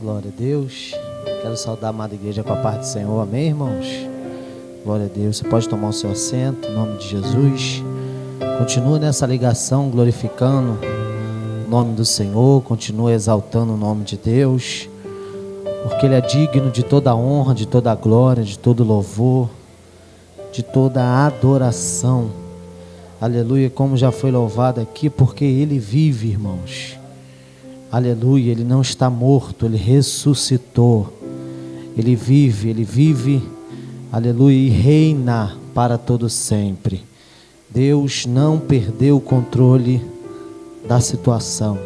Glória a Deus. Quero saudar a amada igreja com a paz do Senhor. Amém, irmãos? Glória a Deus. Você pode tomar o seu assento, em nome de Jesus. Continua nessa ligação, glorificando o nome do Senhor. Continua exaltando o nome de Deus, porque Ele é digno de toda a honra, de toda a glória, de todo louvor, de toda a adoração. Aleluia, como já foi louvado aqui, porque Ele vive, irmãos. Aleluia, Ele não está morto, Ele ressuscitou. Ele vive, aleluia, e reina para todo sempre. Deus não perdeu o controle da situação,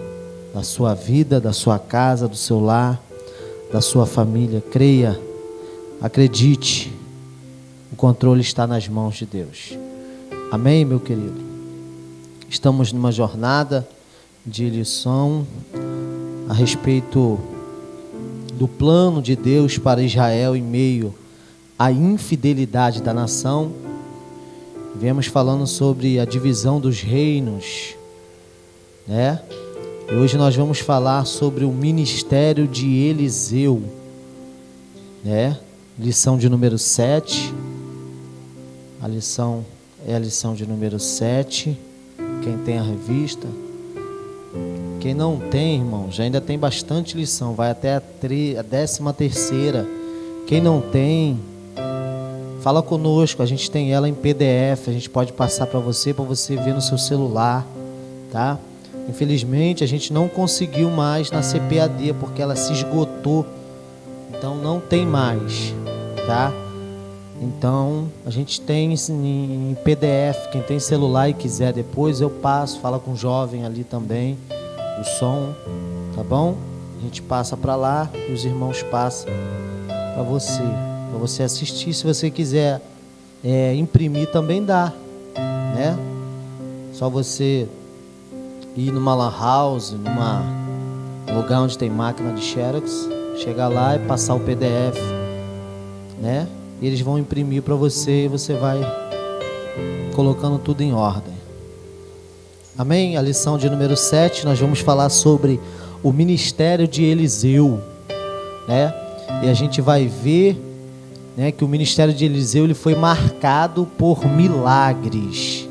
da sua vida, da sua casa, do seu lar, da sua família. Creia, acredite, o controle está nas mãos de Deus. Amém, meu querido? Estamos numa jornada de lição a respeito do plano de Deus para Israel em meio à infidelidade da nação. Viemos falando sobre a divisão dos reinos, né? E hoje nós vamos falar sobre o ministério de Eliseu, né? Lição de número 7. A lição é a lição de número 7. Quem tem a revista. Quem não tem, irmãos, ainda tem bastante lição. Vai até a 13ª. Quem não tem, fala conosco. A gente tem ela em PDF. A gente pode passar para você ver no seu celular, tá? Infelizmente, a gente não conseguiu mais na CPAD, porque ela se esgotou. Então, não tem mais, tá? Então, a gente tem em PDF. Quem tem celular e quiser depois, eu passo. Fala com o jovem ali também, o som, tá bom? A gente passa para lá e os irmãos passam para você assistir. Se você quiser imprimir, também dá, né? Só você ir numa lan house, num lugar onde tem máquina de Xerox, chegar lá e passar o PDF, né? E eles vão imprimir para você e você vai colocando tudo em ordem. Amém? A lição de número 7, nós vamos falar sobre o ministério de Eliseu, né? E a gente vai ver, né, que o ministério de Eliseu ele foi marcado por milagres.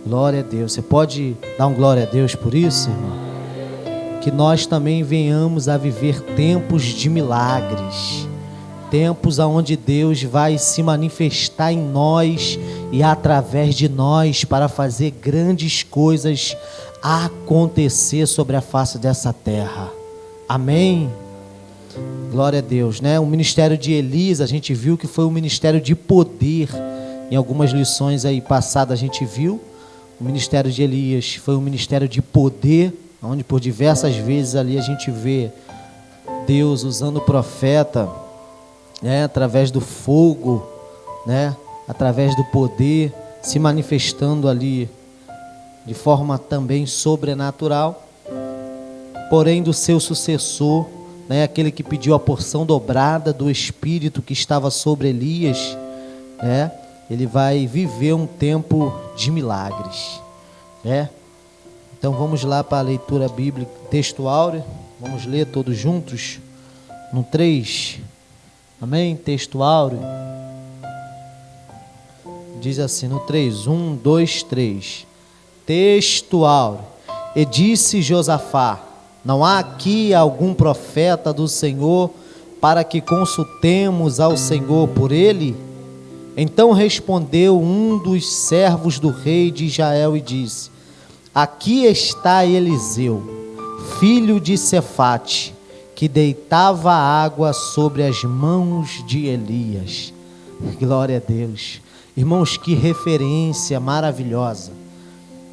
Glória a Deus. Você pode dar um glória a Deus por isso, irmão? Que nós também venhamos a viver tempos de milagres. Tempos onde Deus vai se manifestar em nós e através de nós para fazer grandes coisas acontecer sobre a face dessa terra. Amém? Glória a Deus, né? O ministério de Elias, a gente viu que foi um ministério de poder. Em algumas lições aí passadas a gente viu. O ministério de Elias foi um ministério de poder, onde por diversas vezes ali a gente vê Deus usando o profeta, né, através do fogo, né, através do poder, se manifestando ali de forma também sobrenatural. Porém, do seu sucessor, né, aquele que pediu a porção dobrada do Espírito que estava sobre Elias, né, ele vai viver um tempo de milagres, né? Então vamos lá para a leitura bíblica, texto áureo. Vamos ler todos juntos no 3. Amém? Texto áureo. Diz assim no 3, 1, 2, 3. Texto áureo. E disse Josafá: não há aqui algum profeta do Senhor para que consultemos ao Senhor por ele? Então respondeu um dos servos do rei de Israel e disse: aqui está Eliseu, filho de Sefate, que deitava água sobre as mãos de Elias. Glória a Deus. Irmãos, que referência maravilhosa.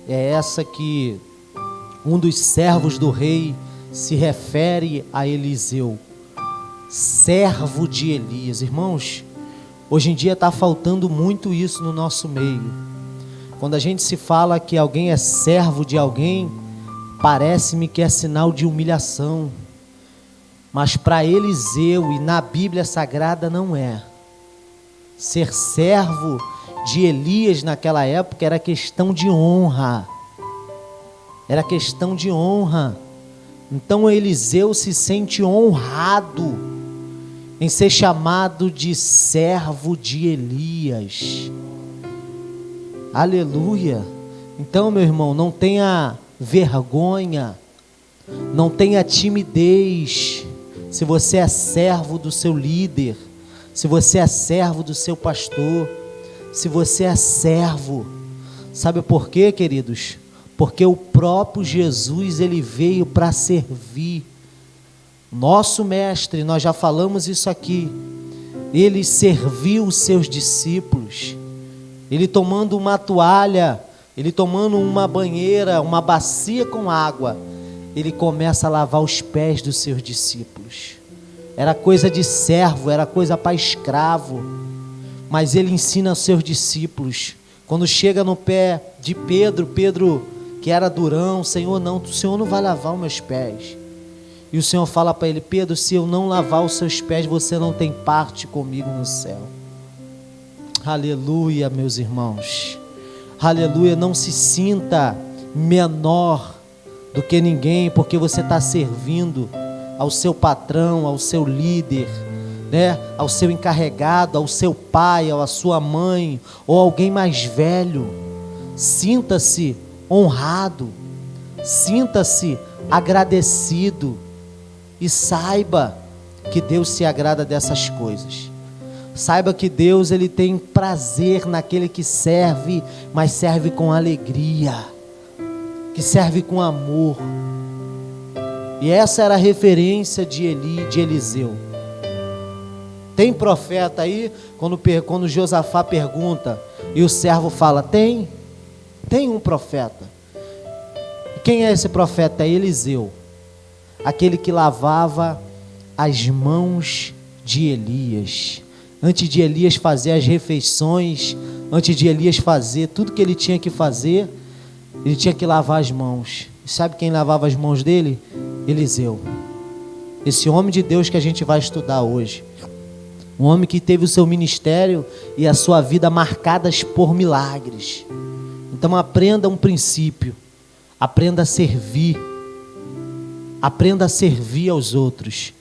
É essa que um dos servos do rei se refere a Eliseu, servo de Elias. Irmãos, hoje em dia está faltando muito isso no nosso meio. Quando a gente se fala que alguém é servo de alguém, parece-me que é sinal de humilhação. Mas para Eliseu e na Bíblia Sagrada não é. Ser servo de Elias naquela época era questão de honra. Era questão de honra. Então Eliseu se sente honrado em ser chamado de servo de Elias. Aleluia. Então, meu irmão, não tenha vergonha, não tenha timidez. Se você é servo do seu líder, se você é servo do seu pastor, se você é servo, sabe por quê, queridos? Porque o próprio Jesus, ele veio para servir. Nosso mestre, nós já falamos isso aqui, ele serviu os seus discípulos. Ele tomando uma toalha, ele tomando uma banheira, uma bacia com água, ele começa a lavar os pés dos seus discípulos. Era coisa de servo, era coisa para escravo, mas ele ensina aos seus discípulos. Quando chega no pé de Pedro, Pedro que era durão, Senhor, não, o Senhor não vai lavar os meus pés. E o Senhor fala para ele: Pedro, se eu não lavar os seus pés, você não tem parte comigo no céu. Aleluia, meus irmãos. Aleluia, não se sinta menor do que ninguém, porque você está servindo ao seu patrão, ao seu líder, né? Ao seu encarregado, ao seu pai, à sua mãe, ou alguém mais velho. Sinta-se honrado, sinta-se agradecido e saiba que Deus se agrada dessas coisas. Saiba que Deus, ele tem prazer naquele que serve, mas serve com alegria, que serve com amor. E essa era a referência de Eliseu. Tem profeta aí? Quando Josafá pergunta e o servo fala: tem um profeta. Quem é esse profeta? É Eliseu, aquele que lavava as mãos de Elias. Antes de Elias fazer as refeições, antes de Elias fazer tudo que ele tinha que fazer, ele tinha que lavar as mãos. E sabe quem lavava as mãos dele? Eliseu. Esse homem de Deus que a gente vai estudar hoje. Um homem que teve o seu ministério e a sua vida marcadas por milagres. Então aprenda um princípio. Aprenda a servir. Aprenda a servir aos outros.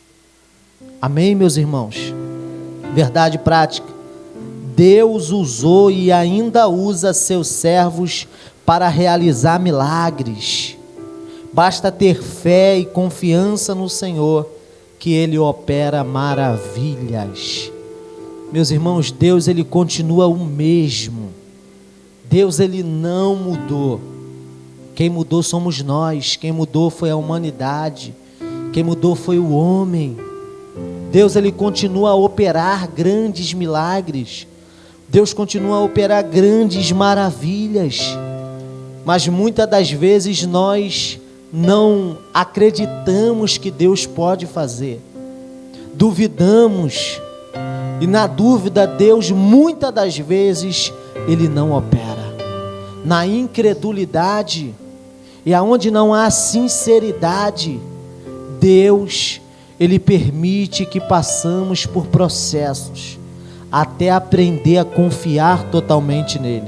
Amém, meus irmãos? Verdade prática. Deus usou e ainda usa seus servos para realizar milagres. Basta ter fé e confiança no Senhor, que Ele opera maravilhas. Meus irmãos, Deus, Ele continua o mesmo. Deus, Ele não mudou. Quem mudou somos nós. Quem mudou foi a humanidade. Quem mudou foi o homem. Deus, ele continua a operar grandes milagres. Deus continua a operar grandes maravilhas. Mas muitas das vezes nós não acreditamos que Deus pode fazer. Duvidamos. E na dúvida, Deus muitas das vezes ele não opera. Na incredulidade e aonde não há sinceridade, Deus, ele permite que passamos por processos até aprender a confiar totalmente nele,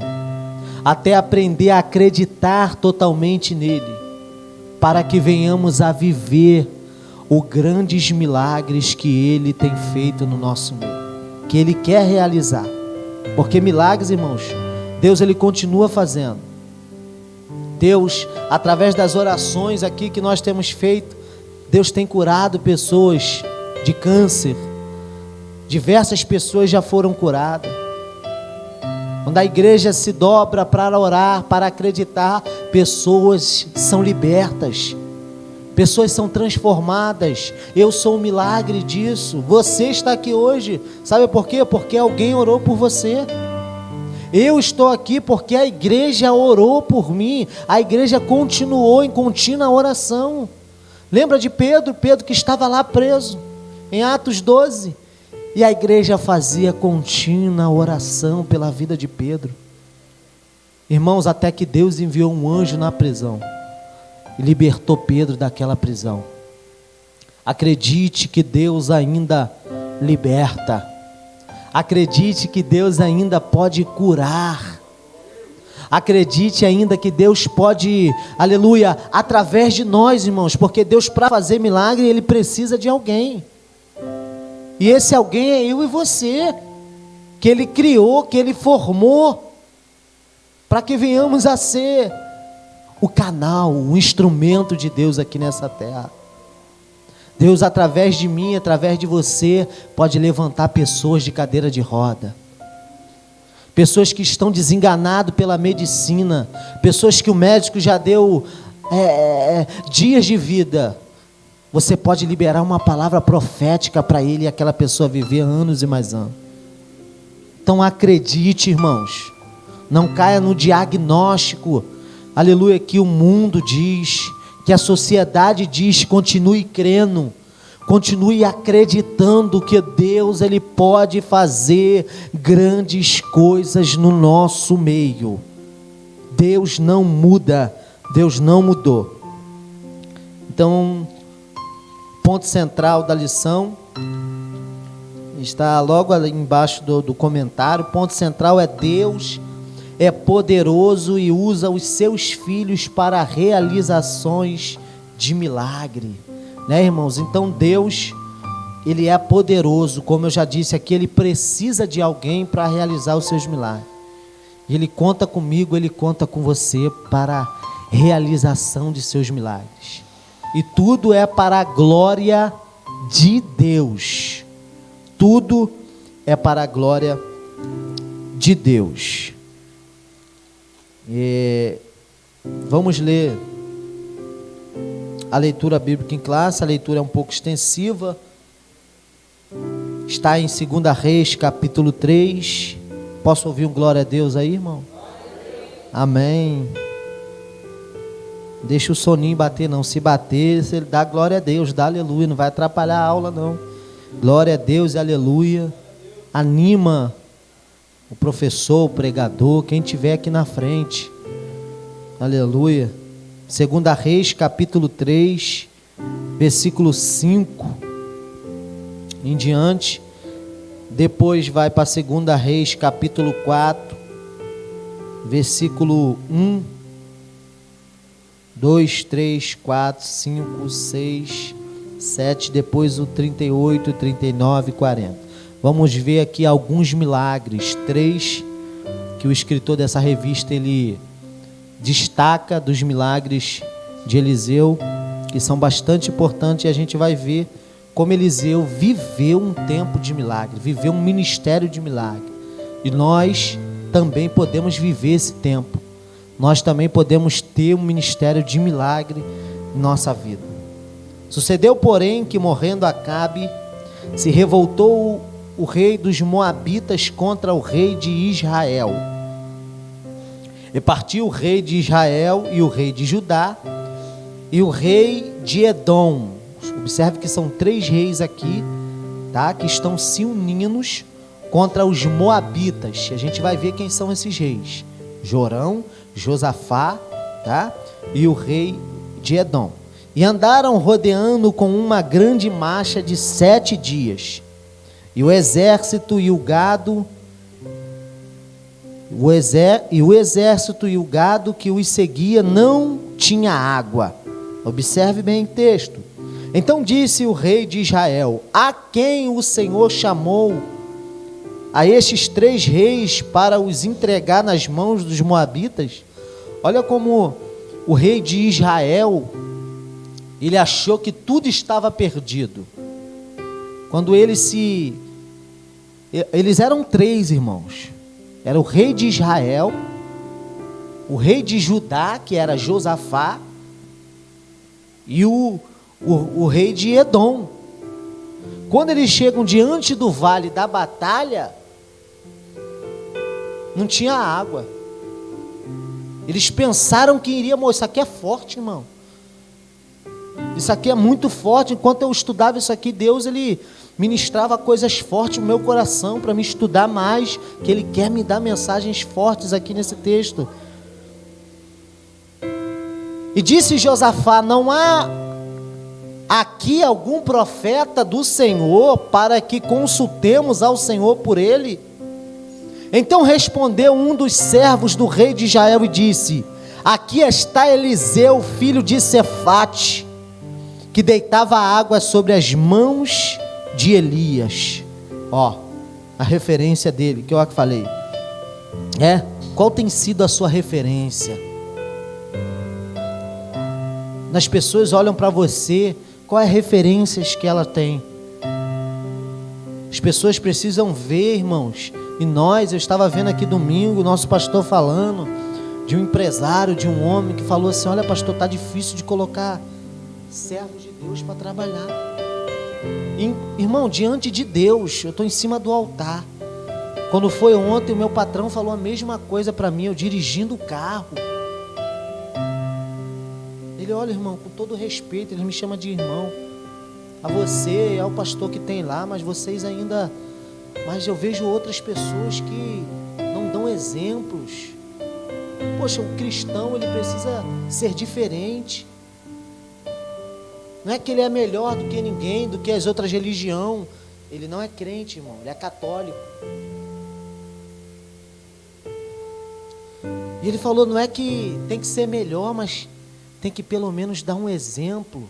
até aprender a acreditar totalmente nele, para que venhamos a viver os grandes milagres que ele tem feito no nosso meio, que ele quer realizar. Porque milagres, irmãos, Deus ele continua fazendo. Deus, através das orações aqui que nós temos feito, Deus tem curado pessoas de câncer. Diversas pessoas já foram curadas. Quando a igreja se dobra para orar, para acreditar, pessoas são libertas. Pessoas são transformadas. Eu sou um milagre disso. Você está aqui hoje. Sabe por quê? Porque alguém orou por você. Eu estou aqui porque a igreja orou por mim. A igreja continuou em contínua oração. Lembra de Pedro? Pedro que estava lá preso, em Atos 12. E a igreja fazia contínua oração pela vida de Pedro. Irmãos, até que Deus enviou um anjo na prisão e libertou Pedro daquela prisão. Acredite que Deus ainda liberta. Acredite que Deus ainda pode curar. Acredite ainda que Deus pode, aleluia, através de nós, irmãos, porque Deus, para fazer milagre, Ele precisa de alguém. E esse alguém é eu e você, que Ele criou, que Ele formou, para que venhamos a ser o canal, o instrumento de Deus aqui nessa terra. Deus, através de mim, através de você, pode levantar pessoas de cadeira de roda. Pessoas que estão desenganadas pela medicina, pessoas que o médico já deu dias de vida. Você pode liberar uma palavra profética para ele e aquela pessoa viver anos e mais anos. Então acredite, irmãos, não caia no diagnóstico, aleluia, que o mundo diz, que a sociedade diz. Continue crendo, continue acreditando que Deus, Ele pode fazer grandes coisas no nosso meio. Deus não muda, Deus não mudou. Então, ponto central da lição está logo ali embaixo do comentário. O ponto central é: Deus é poderoso e usa os seus filhos para realizações de milagre. Né, irmãos? Então Deus, Ele é poderoso, como eu já disse aqui, Ele precisa de alguém para realizar os seus milagres. Ele conta comigo, Ele conta com você para a realização de seus milagres. E tudo é para a glória de Deus. Tudo é para a glória de Deus. Vamos ler a leitura bíblica em classe. A leitura é um pouco extensiva. Está em 2 Reis, capítulo 3. Posso ouvir um glória a Deus aí, irmão? Amém. Deixa o soninho bater não. Se bater, ele dá glória a Deus, dá aleluia. Não vai atrapalhar a aula não. Glória a Deus e aleluia. Anima o professor, o pregador, quem estiver aqui na frente. Aleluia. 2 Reis, capítulo 3, versículo 5 em diante. Depois vai para 2 Reis, capítulo 4, versículo 1, 2, 3, 4, 5, 6, 7, depois o 38, 39 e 40. Vamos ver aqui alguns milagres, 3 que o escritor dessa revista ele destaca dos milagres de Eliseu, que são bastante importantes, e a gente vai ver como Eliseu viveu um tempo de milagre, viveu um ministério de milagre. E nós também podemos viver esse tempo. Nós também podemos ter um ministério de milagre em nossa vida. Sucedeu, porém, que morrendo Acabe, se revoltou o rei dos Moabitas contra o rei de Israel. E partiu o rei de Israel e o rei de Judá e o rei de Edom. Observe que são 3 reis aqui, tá? Que estão se unindo contra os Moabitas. A gente vai ver quem são esses reis: Jorão, Josafá, tá? E o rei de Edom. E andaram rodeando com uma grande marcha de 7 dias. E o exército e o gado, o exército e o gado que os seguia não tinha água. Observe bem o texto. Então disse o rei de Israel: a quem o Senhor chamou a estes 3 reis para os entregar nas mãos dos moabitas? Olha como o rei de Israel, ele achou que tudo estava perdido. Quando eles eram 3 irmãos. Era o rei de Israel, o rei de Judá, que era Josafá, e o rei de Edom. Quando eles chegam diante do vale da batalha, não tinha água. Eles pensaram que iria morrer. Isso aqui é forte, irmão. Isso aqui é muito forte. Enquanto eu estudava isso aqui, Deus, Ele ministrava coisas fortes no meu coração para me estudar mais, que Ele quer me dar mensagens fortes aqui nesse texto. E disse Josafá: não há aqui algum profeta do Senhor para que consultemos ao Senhor por ele? Então respondeu um dos servos do rei de Israel e disse: aqui está Eliseu, filho de Safate, que deitava água sobre as mãos de Elias. Ó, a referência dele, que eu falei. Qual tem sido a sua referência? As pessoas olham para você, qual é a referência que ela tem? As pessoas precisam ver, irmãos. E eu estava vendo aqui domingo, nosso pastor falando de um empresário, de um homem que falou assim: olha, pastor, está difícil de colocar servos de Deus para trabalhar. Irmão, diante de Deus, eu estou em cima do altar. Quando foi ontem, o meu patrão falou a mesma coisa para mim, eu dirigindo o carro. Ele: olha, irmão, com todo respeito, ele me chama de irmão. A você, é o pastor que tem lá, mas vocês ainda... Mas eu vejo outras pessoas que não dão exemplos. Poxa, o cristão, ele precisa ser diferente. Não é que ele é melhor do que ninguém, do que as outras religiões. Ele não é crente, irmão, ele é católico. E ele falou: não é que tem que ser melhor, mas tem que pelo menos dar um exemplo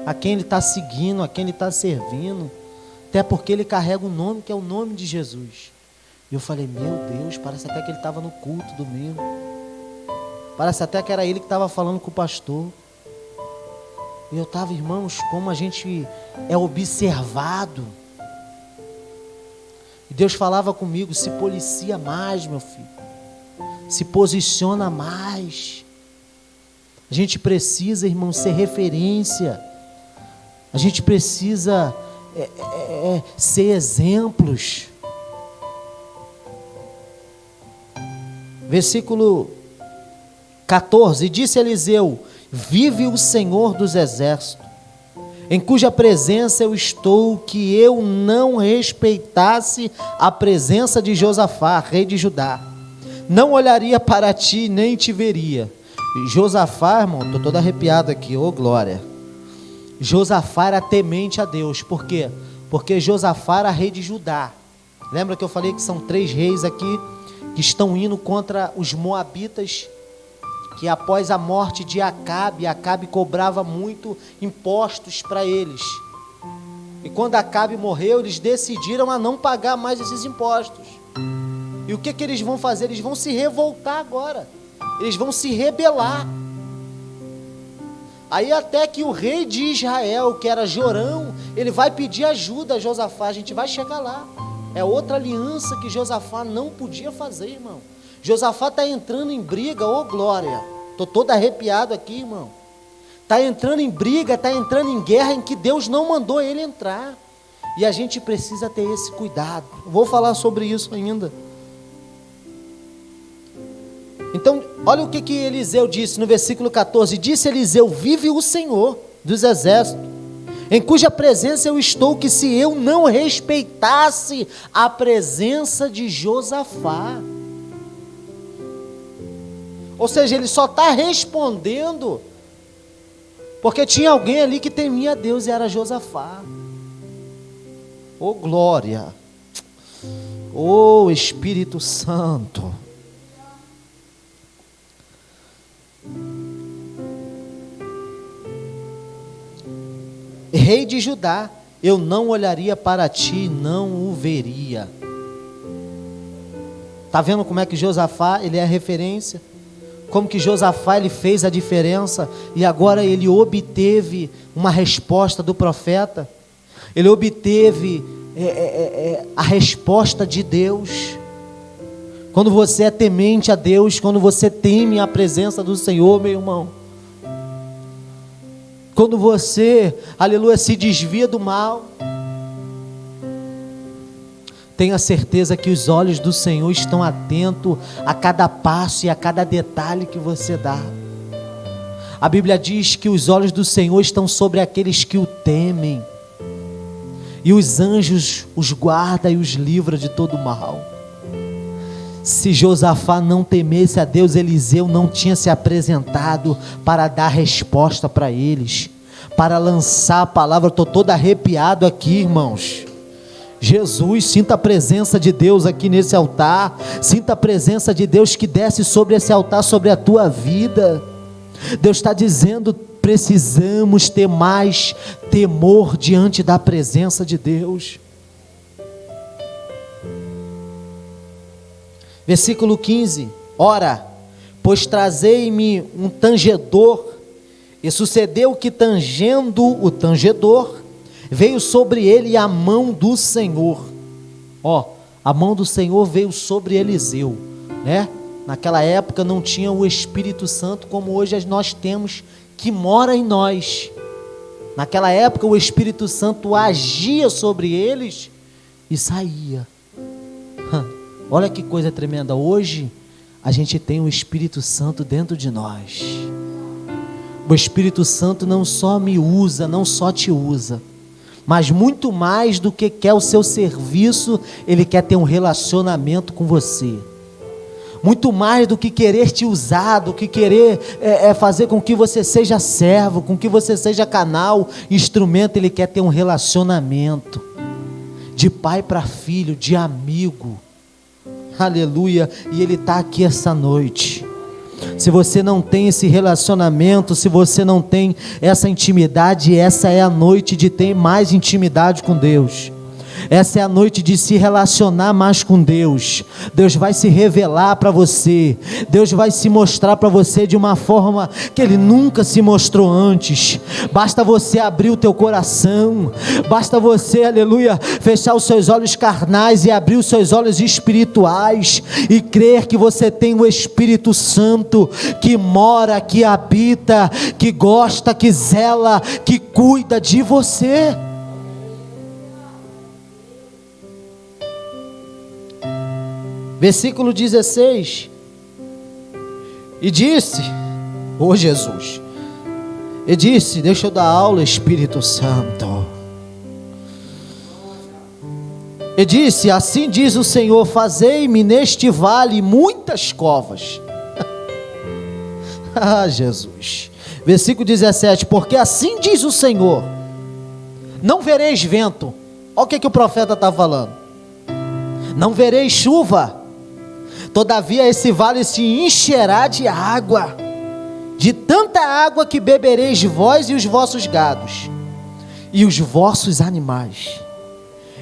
a quem ele está seguindo, a quem ele está servindo, até porque ele carrega um nome que é o nome de Jesus. E eu falei: meu Deus, parece até que ele estava no culto domingo, parece até que era ele que estava falando com o pastor. E eu estava, irmãos, como a gente é observado. E Deus falava comigo: se policia mais, meu filho, se posiciona mais. A gente precisa, irmão, ser referência. A gente precisa ser exemplos. Versículo 14: disse Eliseu: vive o Senhor dos exércitos, em cuja presença eu estou, que eu não respeitasse a presença de Josafá, rei de Judá, não olharia para ti, nem te veria. Josafá, irmão, estou todo arrepiado aqui, ô glória. Josafá era temente a Deus. Por quê? Porque Josafá era rei de Judá. Lembra que eu falei que são 3 reis aqui que estão indo contra os moabitas, que após a morte de Acabe cobrava muito impostos para eles. E quando Acabe morreu, eles decidiram a não pagar mais esses impostos. E o que eles vão fazer? Eles vão se revoltar agora. Eles vão se rebelar. Aí até que o rei de Israel, que era Jorão, ele vai pedir ajuda a Josafá. A gente vai chegar lá. É outra aliança que Josafá não podia fazer, irmão. Josafá está entrando em briga, ô glória. Estou todo arrepiado aqui, irmão. Está entrando em briga, está entrando em guerra em que Deus não mandou ele entrar. E a gente precisa ter esse cuidado. Vou falar sobre isso ainda. Então, olha o que Eliseu disse no versículo 14. Disse Eliseu: vive o Senhor dos exércitos, em cuja presença eu estou, que se eu não respeitasse a presença de Josafá. Ou seja, ele só está respondendo porque tinha alguém ali que temia a Deus, e era Josafá. Oh glória, oh Espírito Santo. Rei de Judá, eu não olharia para ti, não o veria. Está vendo como é que Josafá, ele é a referência? Como que Josafá, ele fez a diferença, e agora ele obteve uma resposta do profeta. Ele obteve a resposta de Deus. Quando você é temente a Deus, quando você teme a presença do Senhor, meu irmão, quando você, aleluia, se desvia do mal, tenha certeza que os olhos do Senhor estão atentos a cada passo e a cada detalhe que você dá. A Bíblia diz que os olhos do Senhor estão sobre aqueles que o temem, e os anjos os guarda e os livra de todo mal. Se Josafá não temesse a Deus, Eliseu não tinha se apresentado para dar resposta para eles, para lançar a palavra. Estou todo arrepiado aqui, irmãos. Jesus, sinta a presença de Deus aqui nesse altar, sinta a presença de Deus que desce sobre esse altar, sobre a tua vida. Deus está dizendo, precisamos ter mais temor diante da presença de Deus. Versículo 15, ora, pois trazei-me um tangedor, e sucedeu que tangendo o tangedor, veio sobre ele a mão do Senhor. A mão do Senhor veio sobre Eliseu, né? Naquela época não tinha o Espírito Santo como hoje nós temos, que mora em nós. Naquela época o Espírito Santo agia sobre eles e saía. Olha que coisa tremenda, hoje a gente tem o Espírito Santo dentro de nós. O Espírito Santo não só me usa, não só te usa, mas muito mais do que quer o seu serviço, Ele quer ter um relacionamento com você. Muito mais do que querer te usar, do que querer fazer com que você seja servo, com que você seja canal, instrumento. Ele quer ter um relacionamento de pai para filho, de amigo. Aleluia, e Ele está aqui essa noite. Se você não tem esse relacionamento, se você não tem essa intimidade, essa é a noite de ter mais intimidade com Deus. Essa é a noite de se relacionar mais com Deus. Deus vai se revelar para você. Deus vai se mostrar para você de uma forma que Ele nunca se mostrou antes. Basta você abrir o teu coração. Basta você, aleluia, fechar os seus olhos carnais e abrir os seus olhos espirituais e crer que você tem o Espírito Santo que mora, que habita, que gosta, que zela, que cuida de você. Versículo 16, e disse, Jesus, e disse, deixa eu dar aula, Espírito Santo, e disse, assim diz o Senhor, fazei-me neste vale muitas covas. Jesus, versículo 17, porque assim diz o Senhor, não vereis vento. Olha o que o profeta está falando, não vereis chuva, todavia esse vale se encherá de água, de tanta água que bebereis vós e os vossos gados, e os vossos animais,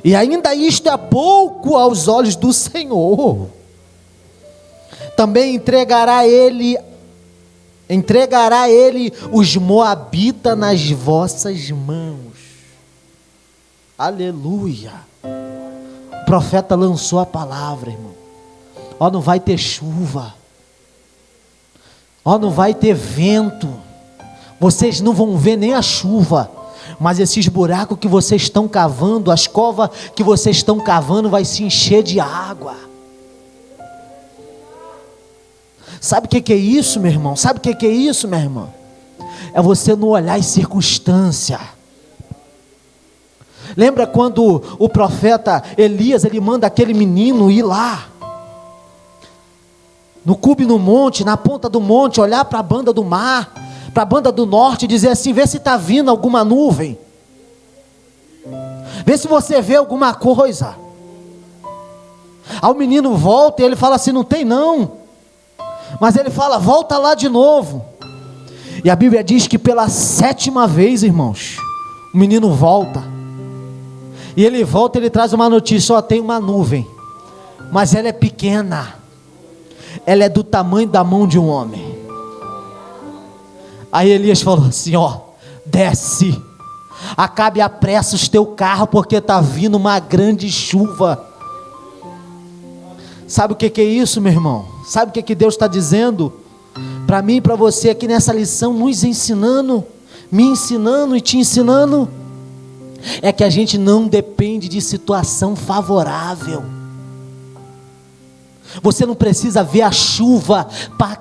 e ainda isto é pouco aos olhos do Senhor. Também entregará ele os moabitas nas vossas mãos. Aleluia. O profeta lançou a palavra, irmão. Não vai ter chuva, não vai ter vento, vocês não vão ver nem a chuva, mas esses buracos que vocês estão cavando, as covas que vocês estão cavando vai se encher de água. Sabe o que é isso, meu irmão? Sabe o que é isso, minha irmã? É você não olhar as circunstâncias. Lembra quando o profeta Elias, ele manda aquele menino ir lá no cume no monte, na ponta do monte, olhar para a banda do mar, para a banda do norte, e dizer assim, vê se está vindo alguma nuvem, vê se você vê alguma coisa. Aí o menino volta e ele fala assim, não tem não, mas ele fala, volta lá de novo, e a Bíblia diz que pela 7ª vez, irmãos, o menino volta, e ele volta, ele traz uma notícia, tem uma nuvem, mas ela é pequena, ela é do tamanho da mão de um homem. Aí Elias falou assim, desce, acabe a pressa os teu carro, porque está vindo uma grande chuva. Sabe o que é isso, meu irmão? Sabe o que Deus está dizendo para mim e para você aqui nessa lição, nos ensinando, me ensinando e te ensinando? É que a gente não depende de situação favorável. Você não precisa ver a chuva,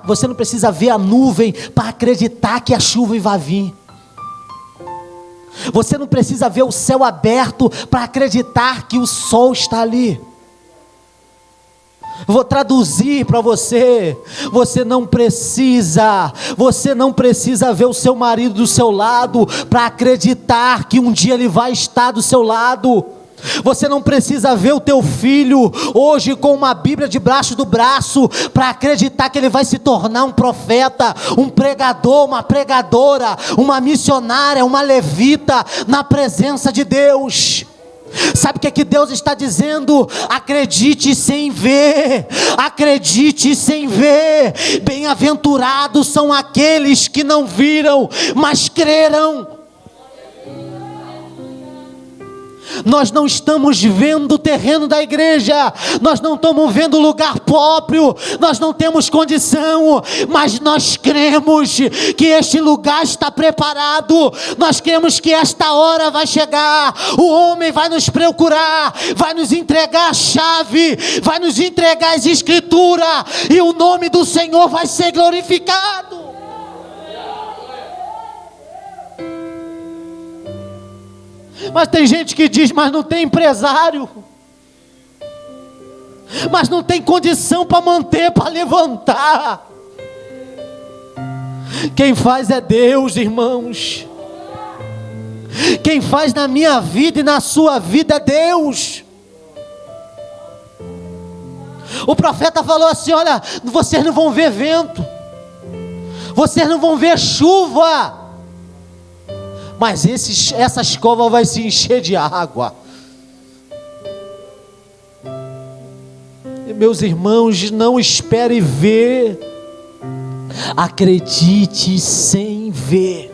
você não precisa ver a nuvem para acreditar que a chuva vai vir. Você não precisa ver o céu aberto para acreditar que o sol está ali. Vou traduzir para você. Você não precisa ver o seu marido do seu lado para acreditar que um dia ele vai estar do seu lado. Você não precisa ver o teu filho hoje com uma Bíblia debaixo do braço para acreditar que ele vai se tornar um profeta, um pregador, uma pregadora, uma missionária, uma levita na presença de Deus. Sabe o que é que Deus está dizendo? Acredite sem ver, acredite sem ver. Bem-aventurados são aqueles que não viram, mas creram. Nós não estamos vendo o terreno da igreja, nós não estamos vendo o lugar próprio, nós não temos condição, mas nós cremos que este lugar está preparado, nós cremos que esta hora vai chegar, o homem vai nos procurar, vai nos entregar a chave, vai nos entregar as escrituras, e o nome do Senhor vai ser glorificado. Mas tem gente que diz, mas não tem empresário, mas não tem condição para manter, para levantar. Quem faz é Deus, irmãos. Quem faz na minha vida e na sua vida é Deus. O profeta falou assim: olha, vocês não vão ver vento, vocês não vão ver chuva, mas essa escova vai se encher de água. E meus irmãos, não espere ver, acredite sem ver.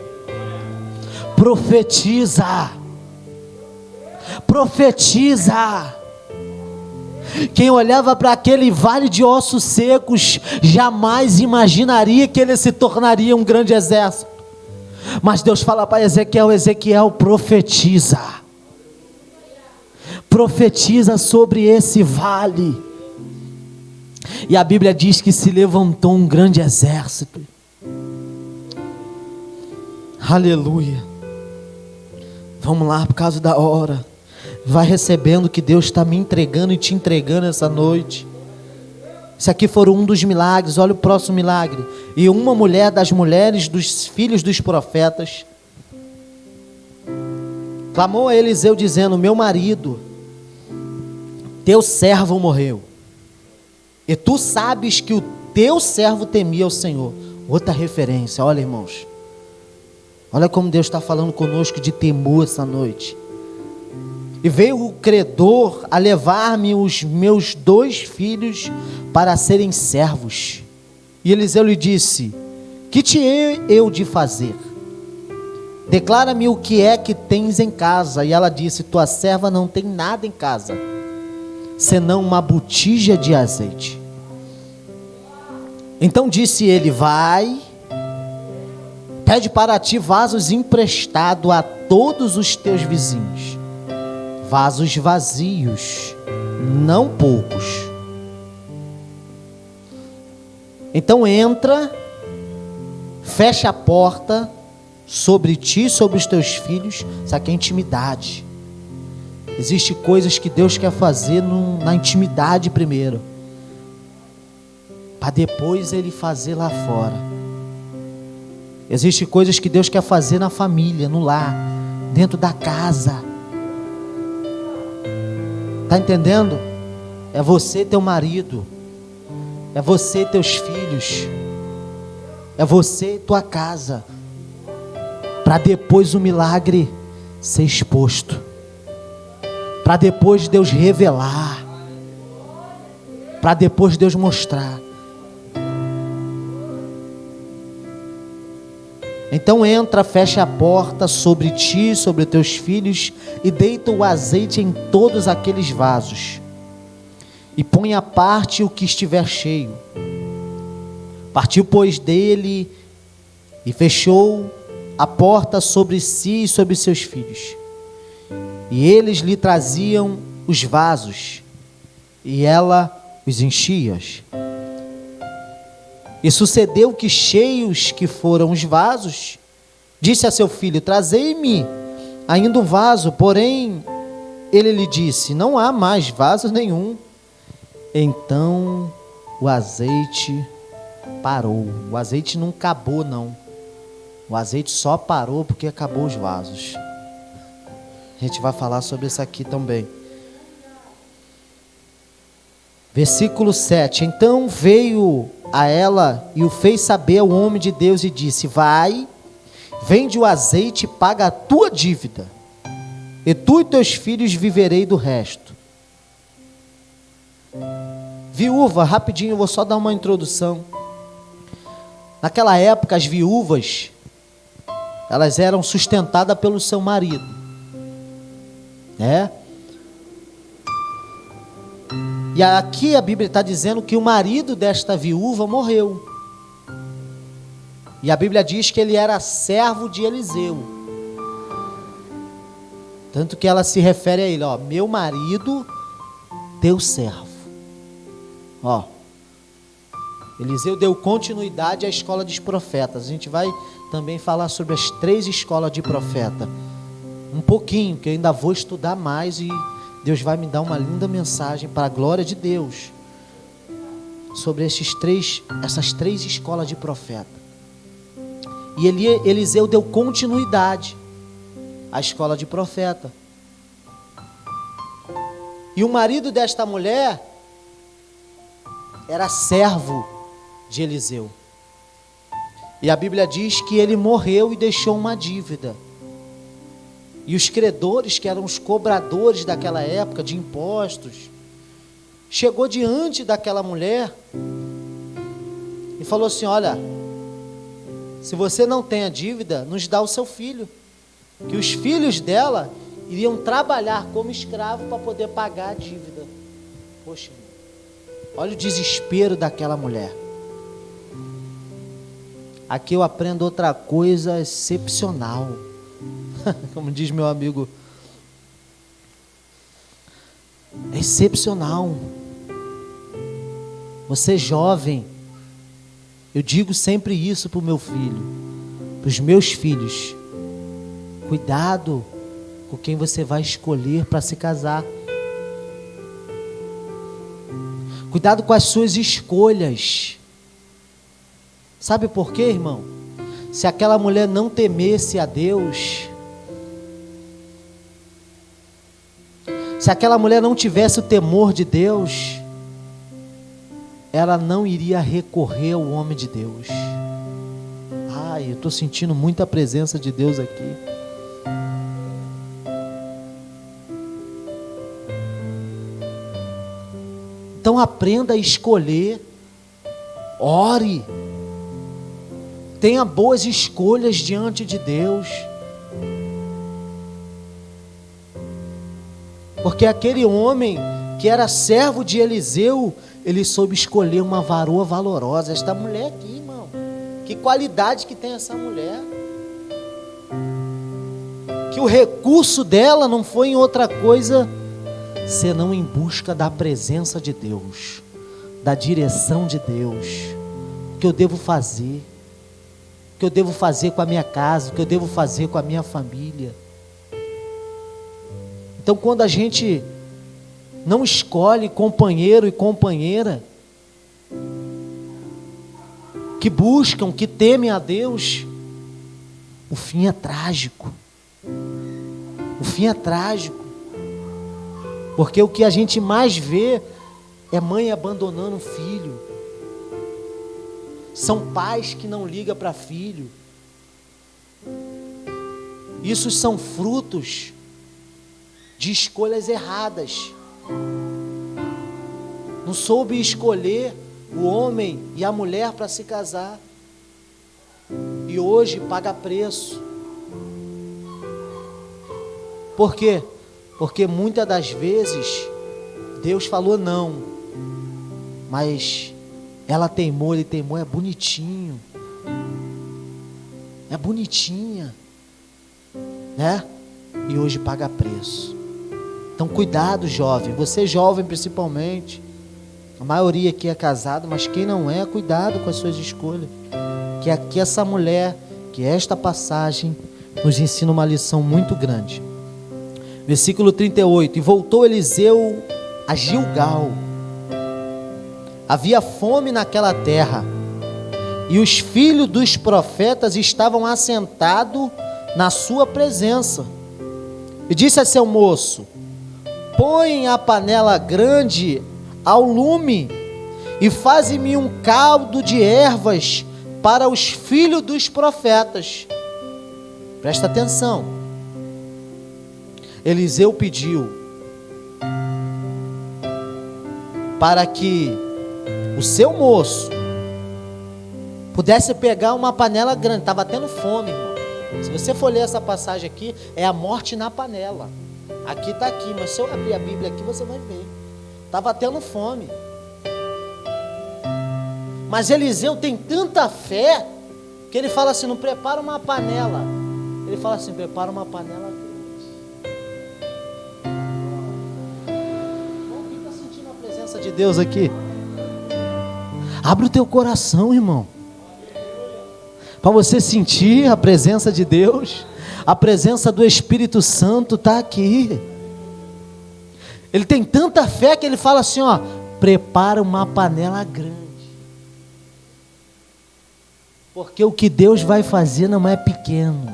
Profetiza, profetiza. Quem olhava para aquele vale de ossos secos jamais imaginaria que ele se tornaria um grande exército. Mas Deus fala para Ezequiel: Ezequiel, profetiza, profetiza sobre esse vale. E a Bíblia diz que se levantou um grande exército. Aleluia. Vamos lá, por causa da hora. Vai recebendo o que Deus está me entregando e te entregando essa noite. Esse aqui foi um dos milagres. Olha o próximo milagre. E uma mulher das mulheres dos filhos dos profetas clamou a Eliseu dizendo: meu marido, teu servo morreu, e tu sabes que o teu servo temia o Senhor. Outra referência. Olha, irmãos, olha como Deus está falando conosco de temor essa noite. E veio o credor a levar-me os meus 2 filhos para serem servos. E Eliseu lhe disse: que te hei eu de fazer? Declara-me o que é que tens em casa. E ela disse: tua serva não tem nada em casa, senão uma botija de azeite. Então disse ele: vai, pede para ti vasos emprestados a todos os teus vizinhos, vasos vazios, não poucos. Então entra, fecha a porta sobre ti, sobre os teus filhos. Isso aqui é intimidade. Existem coisas que Deus quer fazer na intimidade primeiro, para depois Ele fazer lá fora. Existem coisas que Deus quer fazer na família, no lar, dentro da casa. Está entendendo? É você e teu marido, é você e teus filhos, é você e tua casa, para depois o milagre ser exposto, para depois Deus revelar, para depois Deus mostrar. Então entra, fecha a porta sobre ti, sobre teus filhos, e deita o azeite em todos aqueles vasos, e põe à parte o que estiver cheio. Partiu, pois, dele, e fechou a porta sobre si e sobre seus filhos. E eles lhe traziam os vasos, e ela os enchia. E sucedeu que, cheios que foram os vasos, disse a seu filho: trazei-me ainda um vaso. Porém ele lhe disse: não há mais vaso nenhum. Então o azeite parou. O azeite não acabou, não. O azeite só parou porque acabou os vasos. A gente vai falar sobre isso aqui também. Versículo 7. Então veio a ela e o fez saber ao homem de Deus e disse: vai, vende o azeite e paga a tua dívida, e tu e teus filhos viverei do resto. Viúva, rapidinho, eu vou só dar uma introdução. Naquela época, as viúvas, elas eram sustentadas pelo seu marido, né? E aqui a Bíblia está dizendo que o marido desta viúva morreu. E a Bíblia diz que ele era servo de Eliseu. Tanto que ela se refere a ele, ó, meu marido, teu servo. Ó, Eliseu deu continuidade à escola dos profetas. A gente vai também falar sobre as 3 escolas de profeta. Um pouquinho, que eu ainda vou estudar mais e Deus vai me dar uma linda mensagem para a glória de Deus sobre essas três escolas de profeta. E Eliseu deu continuidade à escola de profeta. E o marido desta mulher era servo de Eliseu. E a Bíblia diz que ele morreu e deixou uma dívida. E os credores, que eram os cobradores daquela época de impostos, chegou diante daquela mulher e falou assim: olha, se você não tem a dívida, nos dá o seu filho, que os filhos dela iriam trabalhar como escravo para poder pagar a dívida. Poxa, olha o desespero daquela mulher. Aqui eu aprendo outra coisa excepcional. Como diz meu amigo, é excepcional. Você jovem, eu digo sempre isso para o meu filho, para os meus filhos: cuidado com quem você vai escolher para se casar. Cuidado com as suas escolhas. Sabe por quê, irmão? Se aquela mulher não temesse a Deus, se aquela mulher não tivesse o temor de Deus, ela não iria recorrer ao homem de Deus. Ai, eu estou sentindo muita presença de Deus aqui. Então aprenda a escolher, ore, tenha boas escolhas diante de Deus. Porque aquele homem que era servo de Eliseu, ele soube escolher uma varoa valorosa. Esta mulher aqui, irmão, que qualidade que tem essa mulher. Que o recurso dela não foi em outra coisa senão em busca da presença de Deus, da direção de Deus. O que eu devo fazer? O que eu devo fazer com a minha casa? O que eu devo fazer com a minha família? Então, quando a gente não escolhe companheiro e companheira que buscam, que temem a Deus, o fim é trágico. O fim é trágico. Porque o que a gente mais vê é mãe abandonando o filho. São pais que não ligam para filho. Isso são frutos de escolhas erradas. Não soube escolher o homem e a mulher para se casar. E hoje paga preço. Por quê? Porque muitas das vezes Deus falou não, mas ela teimou, ele teimou, é bonitinho, é bonitinha, né? E hoje paga preço. Então cuidado, jovem, você jovem principalmente, a maioria aqui é casado, mas quem não é, cuidado com as suas escolhas, que aqui essa mulher, que esta passagem nos ensina uma lição muito grande. Versículo 38, e voltou Eliseu a Gilgal. Havia fome naquela terra, e os filhos dos profetas estavam assentados na sua presença. E disse a seu moço: põe a panela grande ao lume e faze-me um caldo de ervas para os filhos dos profetas. Presta atenção. Eliseu pediu para que o seu moço pudesse pegar uma panela grande. Estava tendo fome, irmão. Se você for ler essa passagem aqui, é a morte na panela. Aqui está aqui, mas se eu abrir a Bíblia aqui, você vai ver. Estava tendo fome. Mas Eliseu tem tanta fé que ele fala assim: não prepara uma panela. Ele fala assim: prepara uma panela grande. Quem está sentindo a presença de Deus aqui? Abre o teu coração, irmão, para você sentir a presença de Deus. A presença do Espírito Santo está aqui. Ele tem tanta fé que ele fala assim: ó, prepara uma panela grande. Porque o que Deus vai fazer não é pequeno.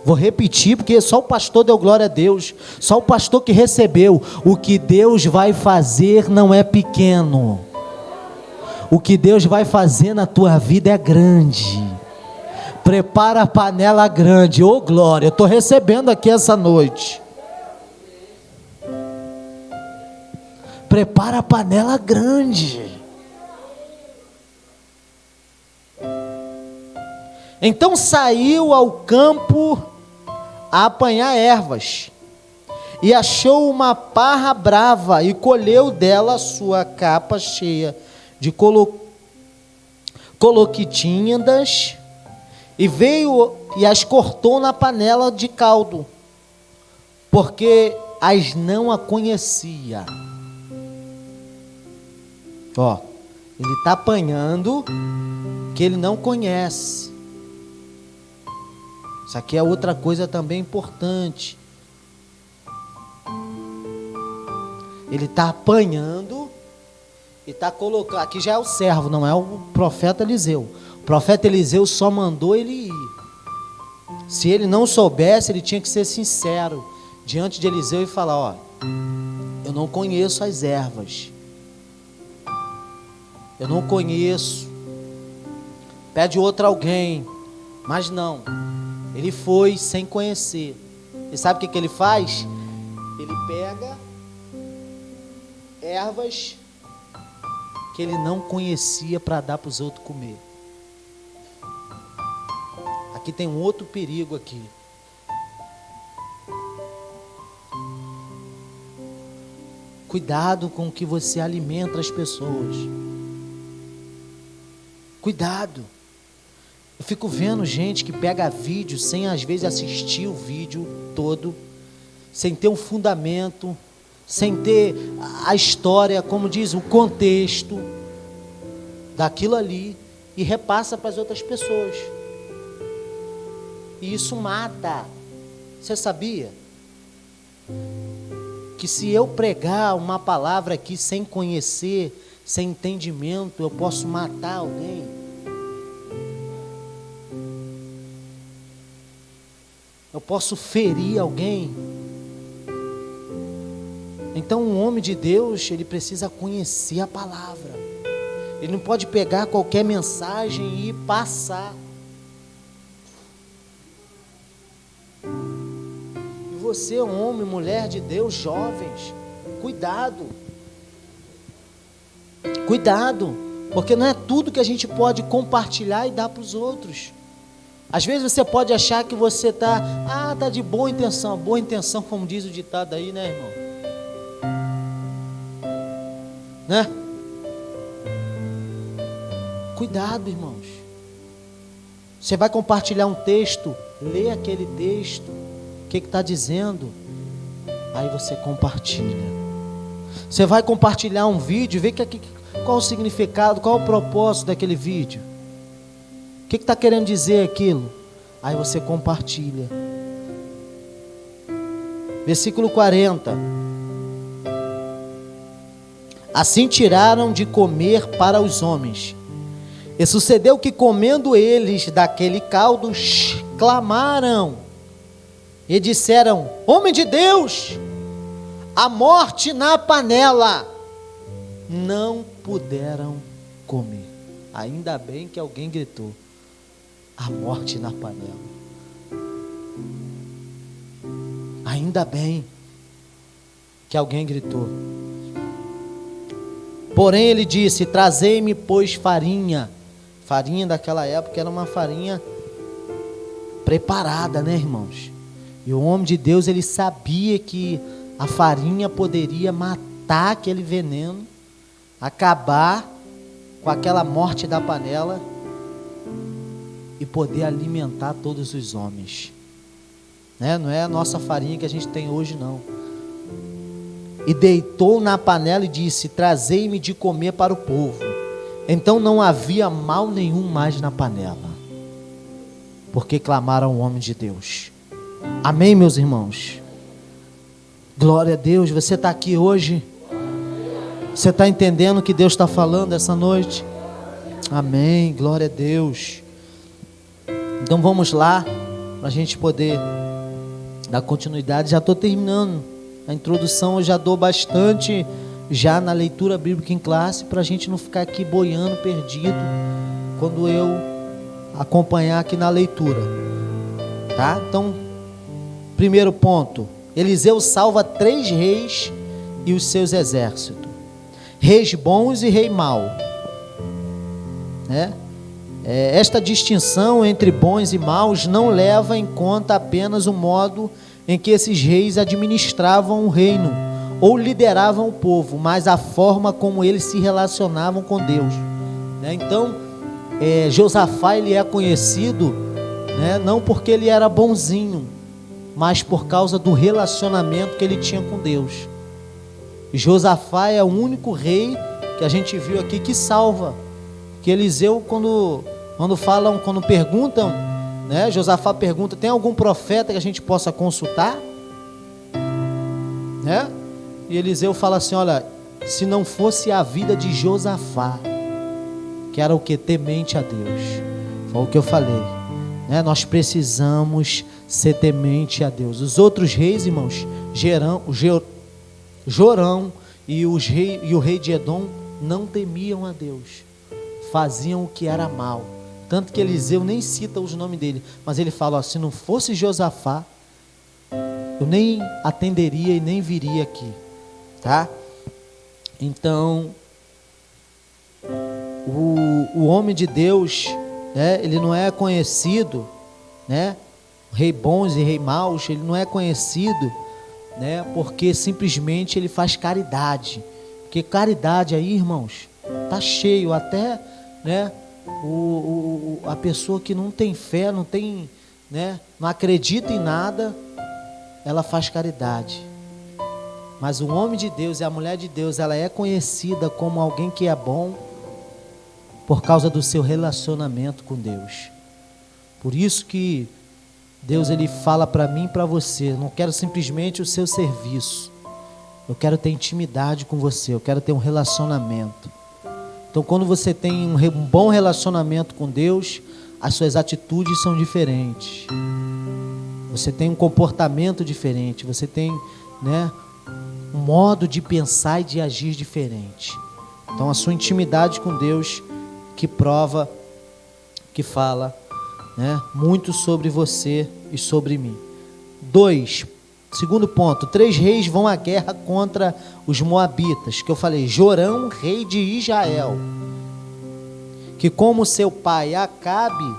Vou repetir, porque só o pastor deu glória a Deus. Só o pastor que recebeu. O que Deus vai fazer não é pequeno. O que Deus vai fazer na tua vida é grande. Prepara a panela grande. Ô glória, eu estou recebendo aqui essa noite. Prepara a panela grande. Então saiu ao campo a apanhar ervas, e achou uma parra brava, e colheu dela a sua capa cheia de coloquitinhas, e veio e as cortou na panela de caldo, porque as não a conhecia. Ó, ele está apanhando que ele não conhece. Isso aqui é outra coisa também importante. Ele está apanhando e está colocando. Aqui já é o servo, não é o profeta Eliseu. O profeta Eliseu só mandou ele ir. Se ele não soubesse, ele tinha que ser sincero diante de Eliseu e falar: ó, eu não conheço as ervas. Eu não conheço. Pede outro alguém. Mas não. Ele foi sem conhecer. E sabe o que ele faz? Ele pega ervas que ele não conhecia para dar para os outros comer. Aqui tem um outro perigo aqui. Cuidado com o que você alimenta as pessoas. Cuidado. Eu fico vendo gente que pega vídeo sem às vezes assistir o vídeo todo, sem ter um fundamento, sem ter a história, como diz, o contexto daquilo ali, e repassa para as outras pessoas. E isso mata. Você sabia que se eu pregar uma palavra aqui sem conhecer, sem entendimento, eu posso matar alguém? Eu posso ferir alguém? Então um homem de Deus, ele precisa conhecer a palavra. Ele não pode pegar qualquer mensagem e passar. E você, homem, mulher de Deus, jovens, cuidado. Cuidado, porque não é tudo que a gente pode compartilhar e dar para os outros. Às vezes você pode achar que você está de boa intenção. Boa intenção, como diz o ditado aí, né, irmão? Né? Cuidado, irmãos. Você vai compartilhar um texto, lê aquele texto, o que está dizendo, aí você compartilha. Você vai compartilhar um vídeo, vê qual o significado, qual o propósito daquele vídeo. O que está querendo dizer aquilo? Aí você compartilha. Versículo 40. Assim tiraram de comer para os homens. E sucedeu que, comendo eles daquele caldo, clamaram e disseram: homem de Deus, a morte na panela. Não puderam comer. Ainda bem que alguém gritou: a morte na panela. Ainda bem que alguém gritou. Porém ele disse: trazei-me, pois, farinha. Farinha daquela época era uma farinha preparada, né, irmãos? E o homem de Deus, ele sabia que a farinha poderia matar aquele veneno, acabar com aquela morte da panela e poder alimentar todos os homens, né? Não é a nossa farinha que a gente tem hoje, não. E deitou na panela e disse: trazei-me de comer para o povo. Então não havia mal nenhum mais na panela, porque clamaram o homem de Deus. Amém, meus irmãos? Glória a Deus. Você está aqui hoje? Você está entendendo o que Deus está falando essa noite? Amém, glória a Deus. Então vamos lá, para a gente poder dar continuidade. Já estou terminando a introdução, eu já dou bastante já na leitura bíblica em classe, para a gente não ficar aqui boiando, perdido, quando eu acompanhar aqui na leitura, tá? Então, primeiro ponto: Eliseu salva 3 reis e os seus exércitos, reis bons e rei mau, né? Esta distinção entre bons e maus não leva em conta apenas o modo em que esses reis administravam o reino ou lideravam o povo, mas a forma como eles se relacionavam com Deus, né? Então, Josafá, ele é conhecido, né, não porque ele era bonzinho, mas por causa do relacionamento que ele tinha com Deus. Josafá é o único rei que a gente viu aqui que salva. Que Eliseu, quando perguntam, né, Josafá pergunta: tem algum profeta que a gente possa consultar? Né? E Eliseu fala assim: olha, se não fosse a vida de Josafá, que era o que? Temente a Deus. Foi o que eu falei, né? Nós precisamos ser temente a Deus. Os outros reis, irmãos, Jorão e o rei de Edom, não temiam a Deus, faziam o que era mal. Tanto que Eliseu nem cita os nomes dele, mas ele fala: ó, se não fosse Josafá, eu nem atenderia e nem viria aqui, tá? Então, o homem de Deus, né, ele não é conhecido, né, rei bons e rei maus, ele não é conhecido, né, porque simplesmente ele faz caridade. Porque caridade aí, irmãos, tá cheio até, né, a pessoa que não tem fé, não tem, né, não acredita em nada, ela faz caridade. Mas o homem de Deus e a mulher de Deus, ela é conhecida como alguém que é bom por causa do seu relacionamento com Deus. Por isso que Deus, ele fala para mim e para você: não quero simplesmente o seu serviço, eu quero ter intimidade com você, eu quero ter um relacionamento. Então, quando você tem um bom relacionamento com Deus, as suas atitudes são diferentes, você tem um comportamento diferente, você tem, né, um modo de pensar e de agir diferente. Então, a sua intimidade com Deus que prova, que fala, né, muito sobre você e sobre mim. 2, segundo ponto: 3 reis vão à guerra contra os moabitas, que eu falei: Jorão, rei de Israel, que como seu pai Acabe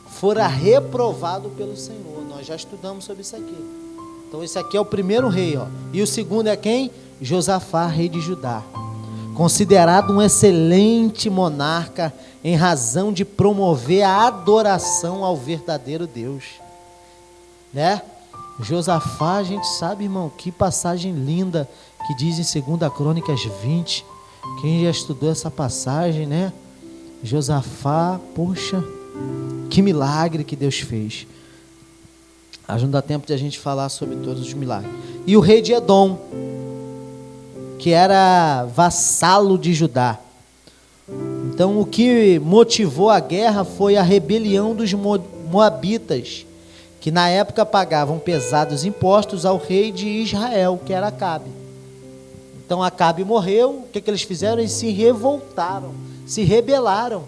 fora reprovado pelo Senhor. Nós já estudamos sobre isso aqui. Então esse aqui é o primeiro rei, ó. E o segundo é quem? Josafá, rei de Judá, considerado um excelente monarca em razão de promover a adoração ao verdadeiro Deus, né? Josafá, a gente sabe, irmão, que passagem linda que diz em 2 Crônicas 20. Quem já estudou essa passagem, né? Josafá, poxa, que milagre que Deus fez. Não dá tempo de a gente falar sobre todos os milagres. E o rei de Edom, que era vassalo de Judá. Então, o que motivou a guerra foi a rebelião dos moabitas, que na época pagavam pesados impostos ao rei de Israel, que era Acabe. Então Acabe morreu, o que eles fizeram? Eles se revoltaram, se rebelaram,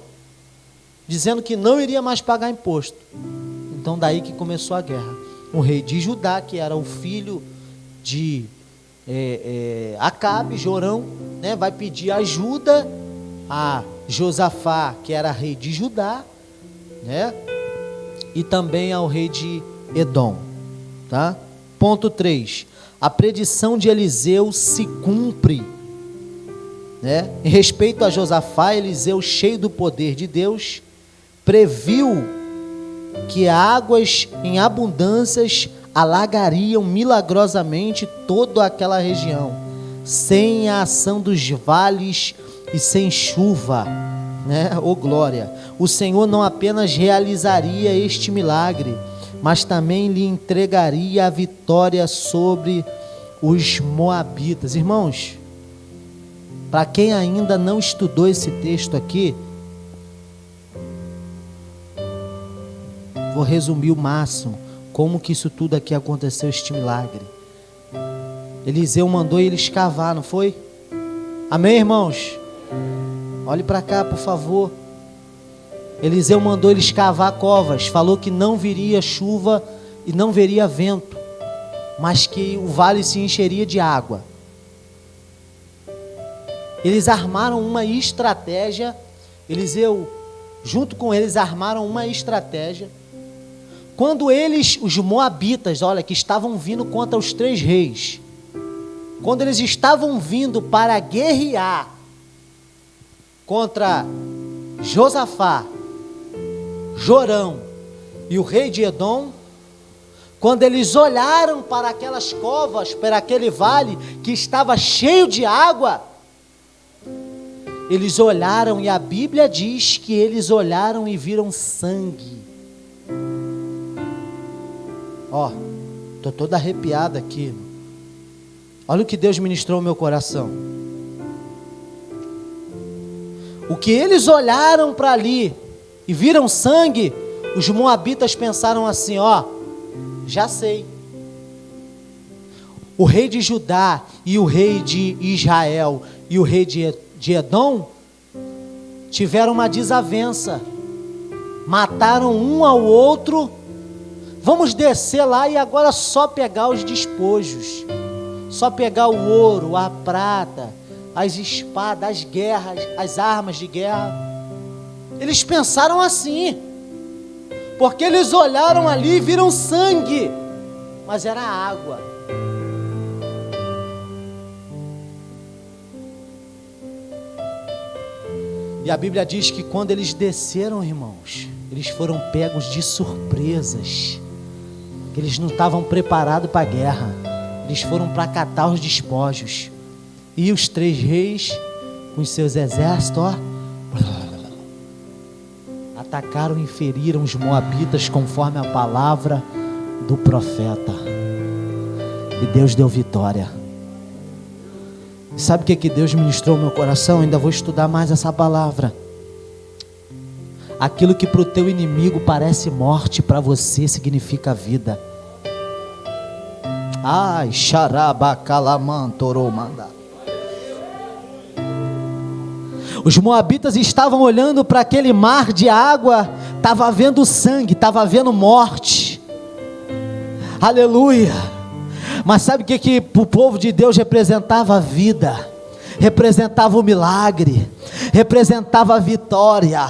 dizendo que não iria mais pagar imposto. Então daí que começou a guerra. O rei de Judá, que era o filho de Acabe, Jorão, né, vai pedir ajuda a Josafá, que era rei de Judá, né, e também ao rei de Edom, tá? Ponto 3, a predição de Eliseu se cumpre, né? Em respeito a Josafá, Eliseu, cheio do poder de Deus, previu que águas em abundâncias alagariam milagrosamente toda aquela região, sem a ação dos vales e sem chuva, né? Oh glória! O Senhor não apenas realizaria este milagre, mas também lhe entregaria a vitória sobre os moabitas. Irmãos, para quem ainda não estudou esse texto aqui, vou resumir o máximo, como que isso tudo aqui aconteceu, este milagre. Eliseu mandou eles cavar, não foi? Amém, irmãos? Olhe para cá, por favor. Eliseu mandou eles cavar covas, falou que não viria chuva e não viria vento, mas que o vale se encheria de água. Eles armaram uma estratégia, Eliseu, junto com eles, armaram uma estratégia. Quando eles, os moabitas, olha, que estavam vindo contra os 3 reis, quando eles estavam vindo para guerrear contra Josafá, Jorão e o rei de Edom, quando eles olharam para aquelas covas, para aquele vale que estava cheio de água, eles olharam, e a Bíblia diz que eles olharam e viram sangue. Ó, estou todo arrepiado aqui. Olha o que Deus ministrou no meu coração. O que eles olharam para ali e viram sangue, os moabitas pensaram assim, ó, já sei. O rei de Judá e o rei de Israel e o rei de Edom tiveram uma desavença, mataram um ao outro. Vamos descer lá e agora só pegar os despojos, só pegar o ouro, a prata, as espadas, as guerras, as armas de guerra. Eles pensaram assim, porque eles olharam ali e viram sangue, mas era água. E a Bíblia diz que quando eles desceram, irmãos, eles foram pegos de surpresas, que eles não estavam preparados para a guerra. Eles foram para catar os despojos, e os 3 reis com os seus exércitos, ó, atacaram e feriram os moabitas conforme a palavra do profeta, e Deus deu vitória. Sabe o que Deus ministrou no meu coração? Eu ainda vou estudar mais essa palavra. Aquilo que para o teu inimigo parece morte, para você significa vida. Ai, xarabacalamantoromanda. Os moabitas estavam olhando para aquele mar de água, estava havendo sangue, estava havendo morte. Aleluia. Mas sabe o que para o povo de Deus representava a vida, representava o milagre, representava a vitória.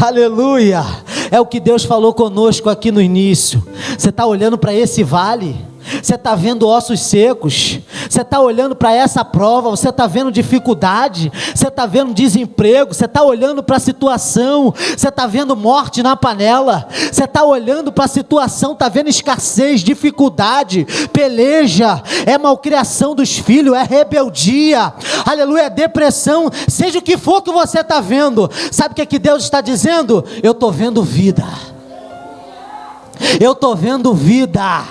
Aleluia. É o que Deus falou conosco aqui no início. Você está olhando para esse vale, você está vendo ossos secos, você está olhando para essa prova, você está vendo dificuldade, você está vendo desemprego, você está olhando para a situação, você está vendo morte na panela, você está olhando para a situação, está vendo escassez, dificuldade, peleja, é malcriação dos filhos, é rebeldia, aleluia, é depressão, seja o que for que você está vendo. Sabe o que Deus está dizendo? Eu estou vendo vida, eu estou vendo vida.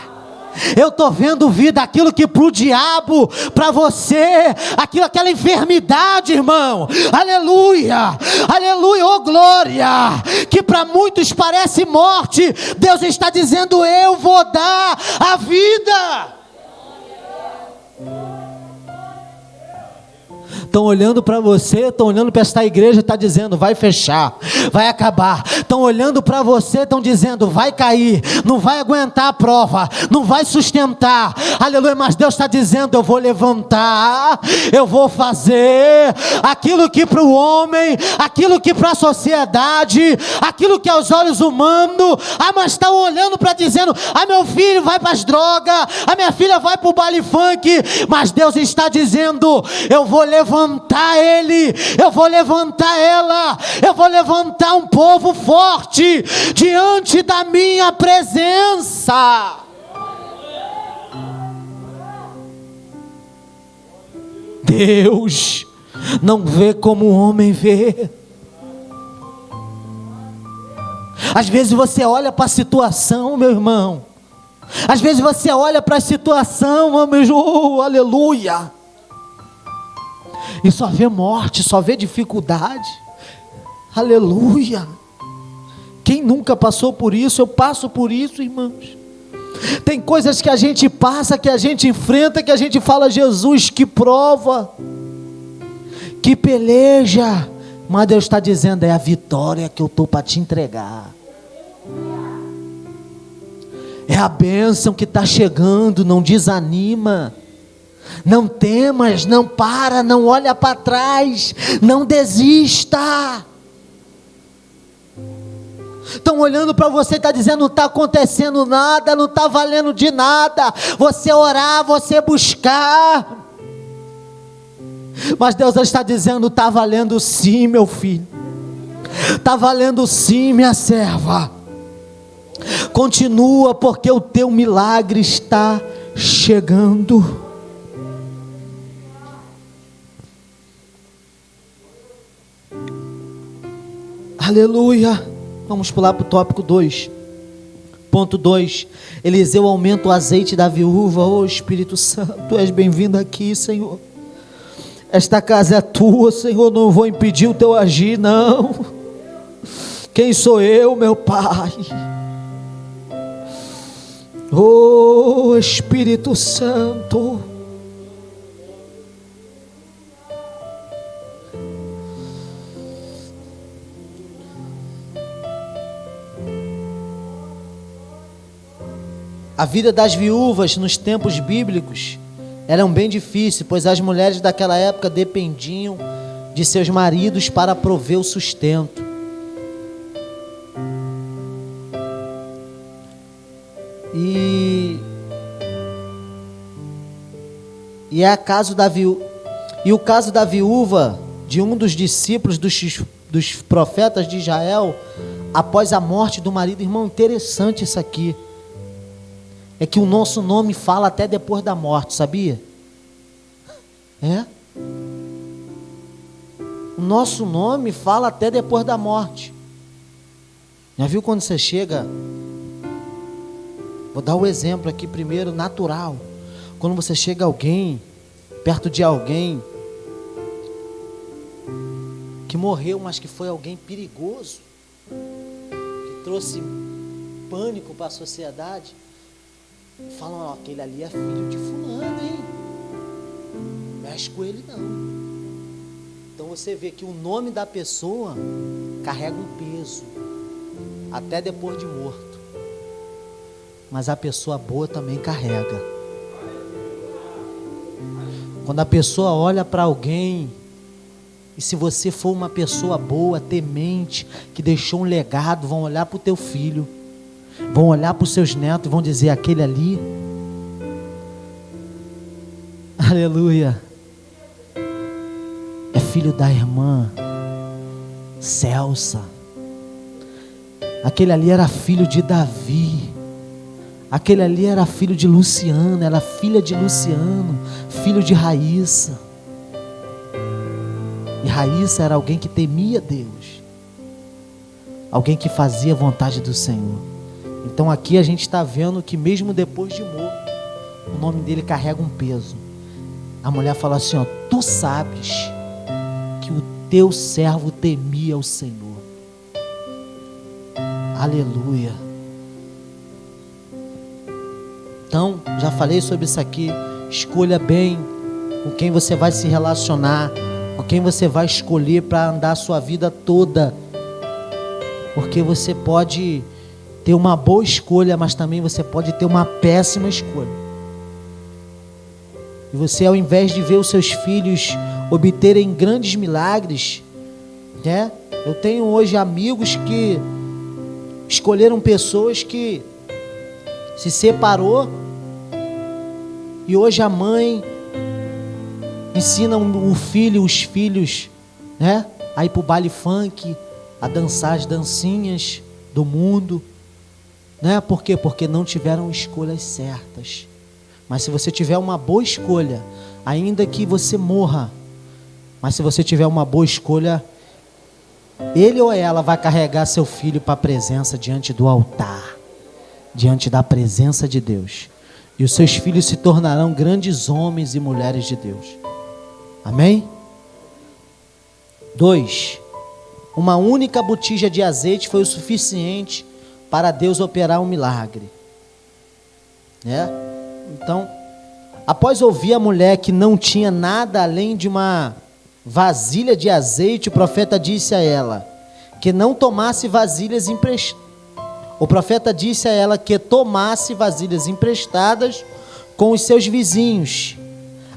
Eu estou vendo vida, aquilo que para o diabo, para você, aquela enfermidade, irmão, aleluia, aleluia, oh glória, que para muitos parece morte, Deus está dizendo: eu vou dar a vida. Estão olhando para você, estão olhando para esta igreja, está dizendo: vai fechar, vai acabar. Estão olhando para você, estão dizendo: vai cair, não vai aguentar a prova, não vai sustentar, aleluia. Mas Deus está dizendo: eu vou levantar, eu vou fazer aquilo que para o homem, aquilo que para a sociedade, aquilo que aos olhos humanos, mas estão olhando para dizendo: meu filho vai para as drogas, a minha filha vai para o baile funk. Mas Deus está dizendo: eu vou levantar ele, eu vou levantar ela, eu vou levantar um povo forte diante da minha presença. Deus não vê como o homem vê. Às vezes você olha para a situação, meu irmão, às vezes você olha para a situação, aleluia, e só vê morte, só vê dificuldade, aleluia. Quem nunca passou por isso? Eu passo por isso, irmãos. Tem coisas que a gente passa, que a gente enfrenta, que a gente fala: Jesus, que prova, que peleja, mas Deus está dizendo: é a vitória que eu estou para te entregar, é a bênção que está chegando. Não desanima, não temas, não para, não olha para trás, não desista. Estão olhando para você e está dizendo: não está acontecendo nada, não está valendo de nada. Você orar, você buscar, mas Deus está dizendo: está valendo sim, meu filho, está valendo sim, minha serva. Continua, porque o teu milagre está chegando. Aleluia. Vamos pular para o tópico 2. Ponto 2. Eliseu aumenta o azeite da viúva. Oh Espírito Santo, tu és bem-vindo aqui, Senhor. Esta casa é tua, Senhor, não vou impedir o teu agir, não. Quem sou eu, meu Pai? Oh Espírito Santo. A vida das viúvas nos tempos bíblicos era bem difícil, pois as mulheres daquela época dependiam de seus maridos para prover o sustento. E o caso da viúva de um dos discípulos dos profetas de Israel, após a morte do marido. Irmão, interessante isso aqui. É que o nosso nome fala até depois da morte, sabia? É? O nosso nome fala até depois da morte. Já viu quando você chega? Vou dar o exemplo aqui primeiro, natural. Quando você chega perto de alguém que morreu, mas que foi alguém perigoso, que trouxe pânico para a sociedade, falam: ó, aquele ali é filho de fulano, hein? Não mexe com ele não. Então você vê que o nome da pessoa carrega um peso, até depois de morto. Mas a pessoa boa também carrega. Quando a pessoa olha para alguém, e se você for uma pessoa boa, temente, que deixou um legado, vão olhar para o teu filho, vão olhar para os seus netos e vão dizer: aquele ali, aleluia, é filho da irmã Celsa, aquele ali era filho de Davi, aquele ali era filho de Luciano, era filha de Luciano, filho de Raíssa. E Raíssa era alguém que temia Deus, alguém que fazia a vontade do Senhor. Então aqui a gente está vendo que mesmo depois de morto, o nome dele carrega um peso. A mulher falou assim, ó, tu sabes que o teu servo temia o Senhor. Aleluia. Então, já falei sobre isso aqui. Escolha bem com quem você vai se relacionar, com quem você vai escolher para andar a sua vida toda. Porque você pode ter uma boa escolha, mas também você pode ter uma péssima escolha. E você, ao invés de ver os seus filhos obterem grandes milagres, né? Eu tenho hoje amigos que escolheram pessoas que se separou e hoje a mãe ensina o filho, os filhos, né? A ir para o baile funk, a dançar as dancinhas do mundo, né? Por quê? Porque não tiveram escolhas certas. Mas se você tiver uma boa escolha, ainda que você morra, mas se você tiver uma boa escolha, ele ou ela vai carregar seu filho para a presença diante do altar, diante da presença de Deus. E os seus filhos se tornarão grandes homens e mulheres de Deus. Amém? 2. Uma única botija de azeite foi o suficiente para Deus operar um milagre. Né? Então, após ouvir a mulher que não tinha nada além de uma vasilha de azeite, o profeta disse a ela que não tomasse vasilhas emprestadas. O profeta disse a ela que tomasse vasilhas emprestadas com os seus vizinhos.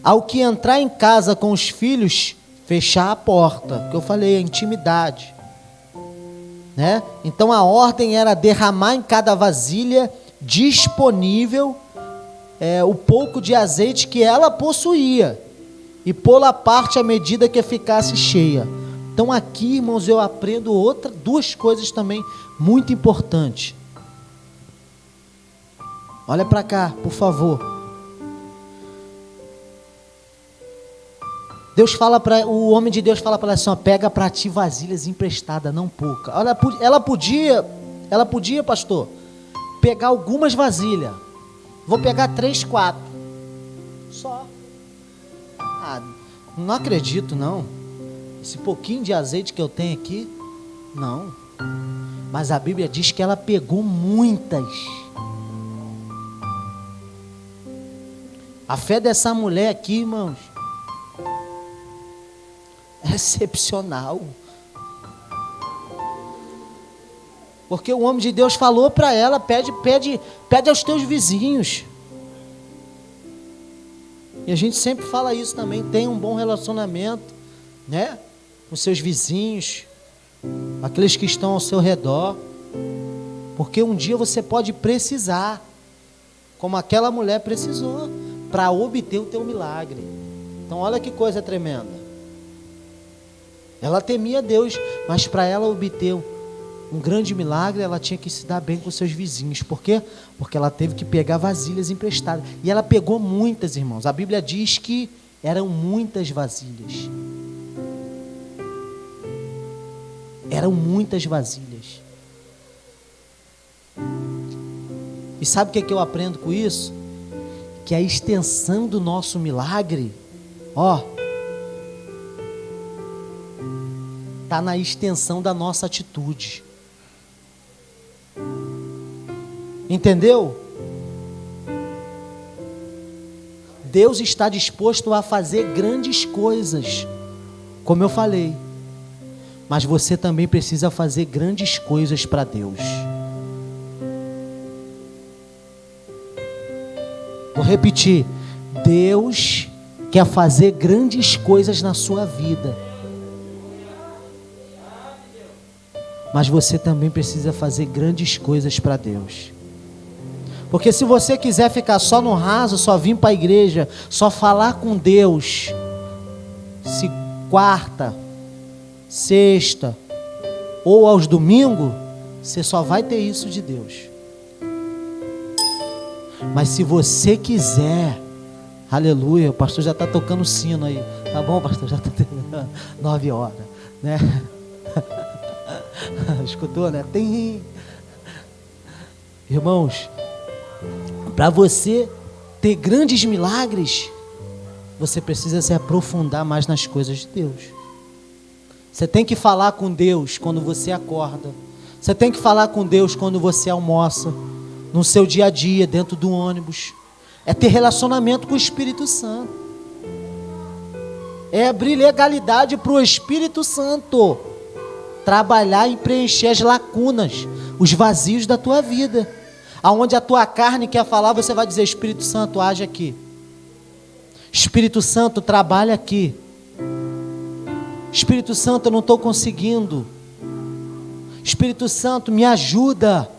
Ao que entrar em casa com os filhos, fechar a porta, que eu falei, a intimidade, né? Então a ordem era derramar em cada vasilha disponível o pouco de azeite que ela possuía e pô-la à parte à medida que ficasse cheia. Então aqui, irmãos, eu aprendo duas coisas também muito importantes. Olha para cá, por favor. O homem de Deus fala para ela assim, ó, pega para ti vasilhas emprestadas, não pouca. Olha, ela podia, pastor, pegar algumas vasilhas. Vou pegar 3, 4. Só. Não acredito, não. Esse pouquinho de azeite que eu tenho aqui, não. Mas a Bíblia diz que ela pegou muitas. A fé dessa mulher aqui, irmãos, é excepcional. Porque o homem de Deus falou para ela, pede aos teus vizinhos. E a gente sempre fala isso também, tem um bom relacionamento, né? Com seus vizinhos, aqueles que estão ao seu redor. Porque um dia você pode precisar, como aquela mulher precisou, para obter o teu milagre. Então olha que coisa tremenda. Ela temia Deus, mas para ela obter um grande milagre, ela tinha que se dar bem com seus vizinhos. Por quê? Porque ela teve que pegar vasilhas emprestadas. E ela pegou muitas, irmãos. A Bíblia diz que eram muitas vasilhas. Eram muitas vasilhas. E sabe o que eu aprendo com isso? Que a extensão do nosso milagre, está na extensão da nossa atitude. Entendeu? Deus está disposto a fazer grandes coisas, como eu falei. Mas você também precisa fazer grandes coisas para Deus. Vou repetir. Deus quer fazer grandes coisas na sua vida. Mas você também precisa fazer grandes coisas para Deus. Porque se você quiser ficar só no raso, só vir para a igreja, só falar com Deus, quarta, sexta ou aos domingos, você só vai ter isso de Deus. Mas se você quiser, aleluia, o pastor já está tocando sino aí, tá bom, pastor? Já está 9 horas, né? Escutou, né? Irmãos, para você ter grandes milagres, você precisa se aprofundar mais nas coisas de Deus. Você tem que falar com Deus quando você acorda. Você tem que falar com Deus quando você almoça, no seu dia a dia, dentro do ônibus. É ter relacionamento com o Espírito Santo. É abrir legalidade para o Espírito Santo trabalhar e preencher as lacunas, os vazios da tua vida. Aonde a tua carne quer falar, você vai dizer: Espírito Santo, age aqui. Espírito Santo, trabalha aqui. Espírito Santo, eu não estou conseguindo. Espírito Santo, me ajuda.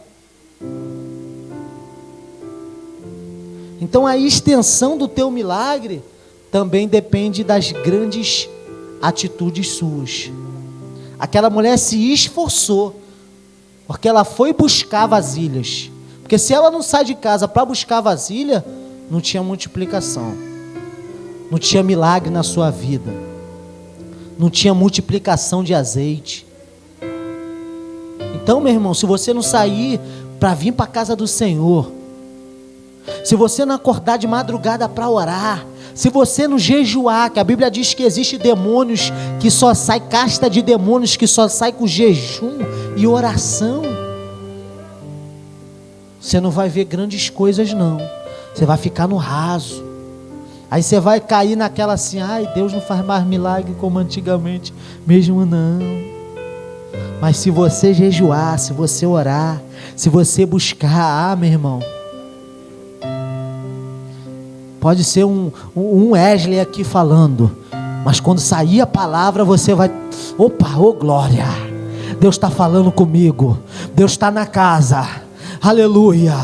Então a extensão do teu milagre também depende das grandes atitudes suas. Aquela mulher se esforçou, porque ela foi buscar vasilhas. Porque se ela não sai de casa para buscar vasilha, não tinha multiplicação, não tinha milagre na sua vida, não tinha multiplicação de azeite. Então, meu irmão, se você não sair para vir para a casa do Senhor, se você não acordar de madrugada para orar, se você não jejuar, que a Bíblia diz que existe demônios que só sai, casta de demônios que só sai com jejum e oração, você não vai ver grandes coisas não, você vai ficar no raso. Aí você vai cair naquela assim: ai, Deus não faz mais milagre como antigamente, mesmo não. Mas se você jejuar, se você orar, se você buscar, meu irmão, pode ser um Wesley aqui falando, mas quando sair a palavra você vai: opa, ô glória, Deus está falando comigo, Deus está na casa, aleluia.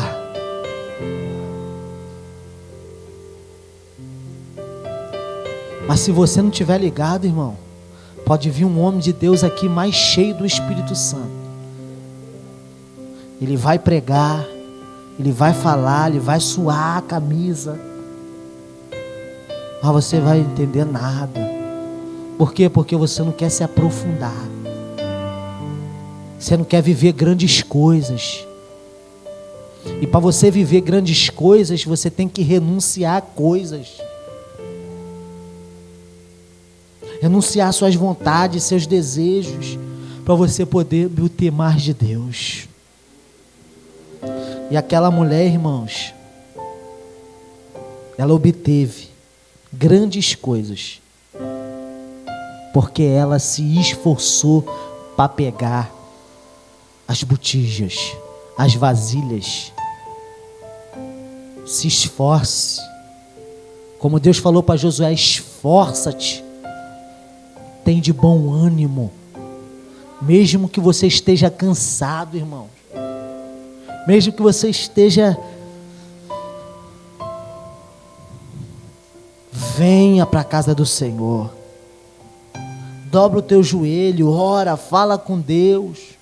Mas se você não estiver ligado, irmão, pode vir um homem de Deus aqui mais cheio do Espírito Santo. Ele vai pregar, ele vai falar, ele vai suar a camisa, mas você vai entender nada. Por quê? Porque você não quer se aprofundar. Você não quer viver grandes coisas. E para você viver grandes coisas, você tem que renunciar a coisas. Renunciar suas vontades, seus desejos, para você poder ter mais de Deus. E aquela mulher, irmãos, ela obteve grandes coisas, porque ela se esforçou para pegar as botijas, as vasilhas. Se esforce, como Deus falou para Josué: esforça-te, tem de bom ânimo, mesmo que você esteja cansado, irmão, mesmo que você esteja, venha para a casa do Senhor, dobra o teu joelho, ora, fala com Deus,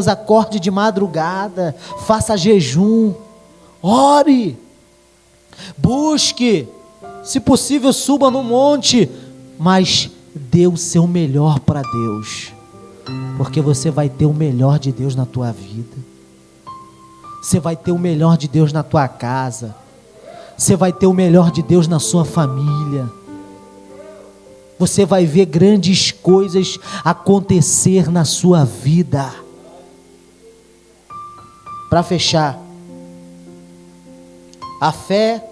acorde de madrugada, faça jejum, ore, busque, se possível suba no monte, mas dê o seu melhor para Deus, porque você vai ter o melhor de Deus na tua vida, você vai ter o melhor de Deus na tua casa, você vai ter o melhor de Deus na sua família, você vai ver grandes coisas acontecer na sua vida. Para fechar, a fé,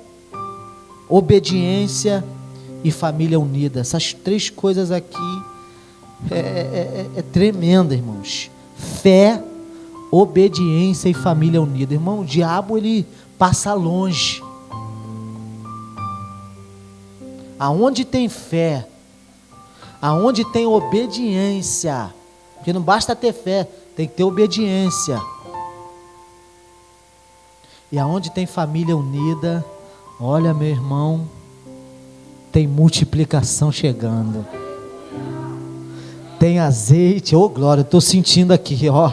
obediência e família unida, essas três coisas aqui é tremenda, irmãos. Fé, obediência e família unida, irmão. O diabo, ele passa longe. Aonde tem fé, aonde tem obediência, porque não basta ter fé, tem que ter obediência. E aonde tem família unida, olha, meu irmão, tem multiplicação chegando. Tem azeite, oh glória, eu estou sentindo aqui, ó.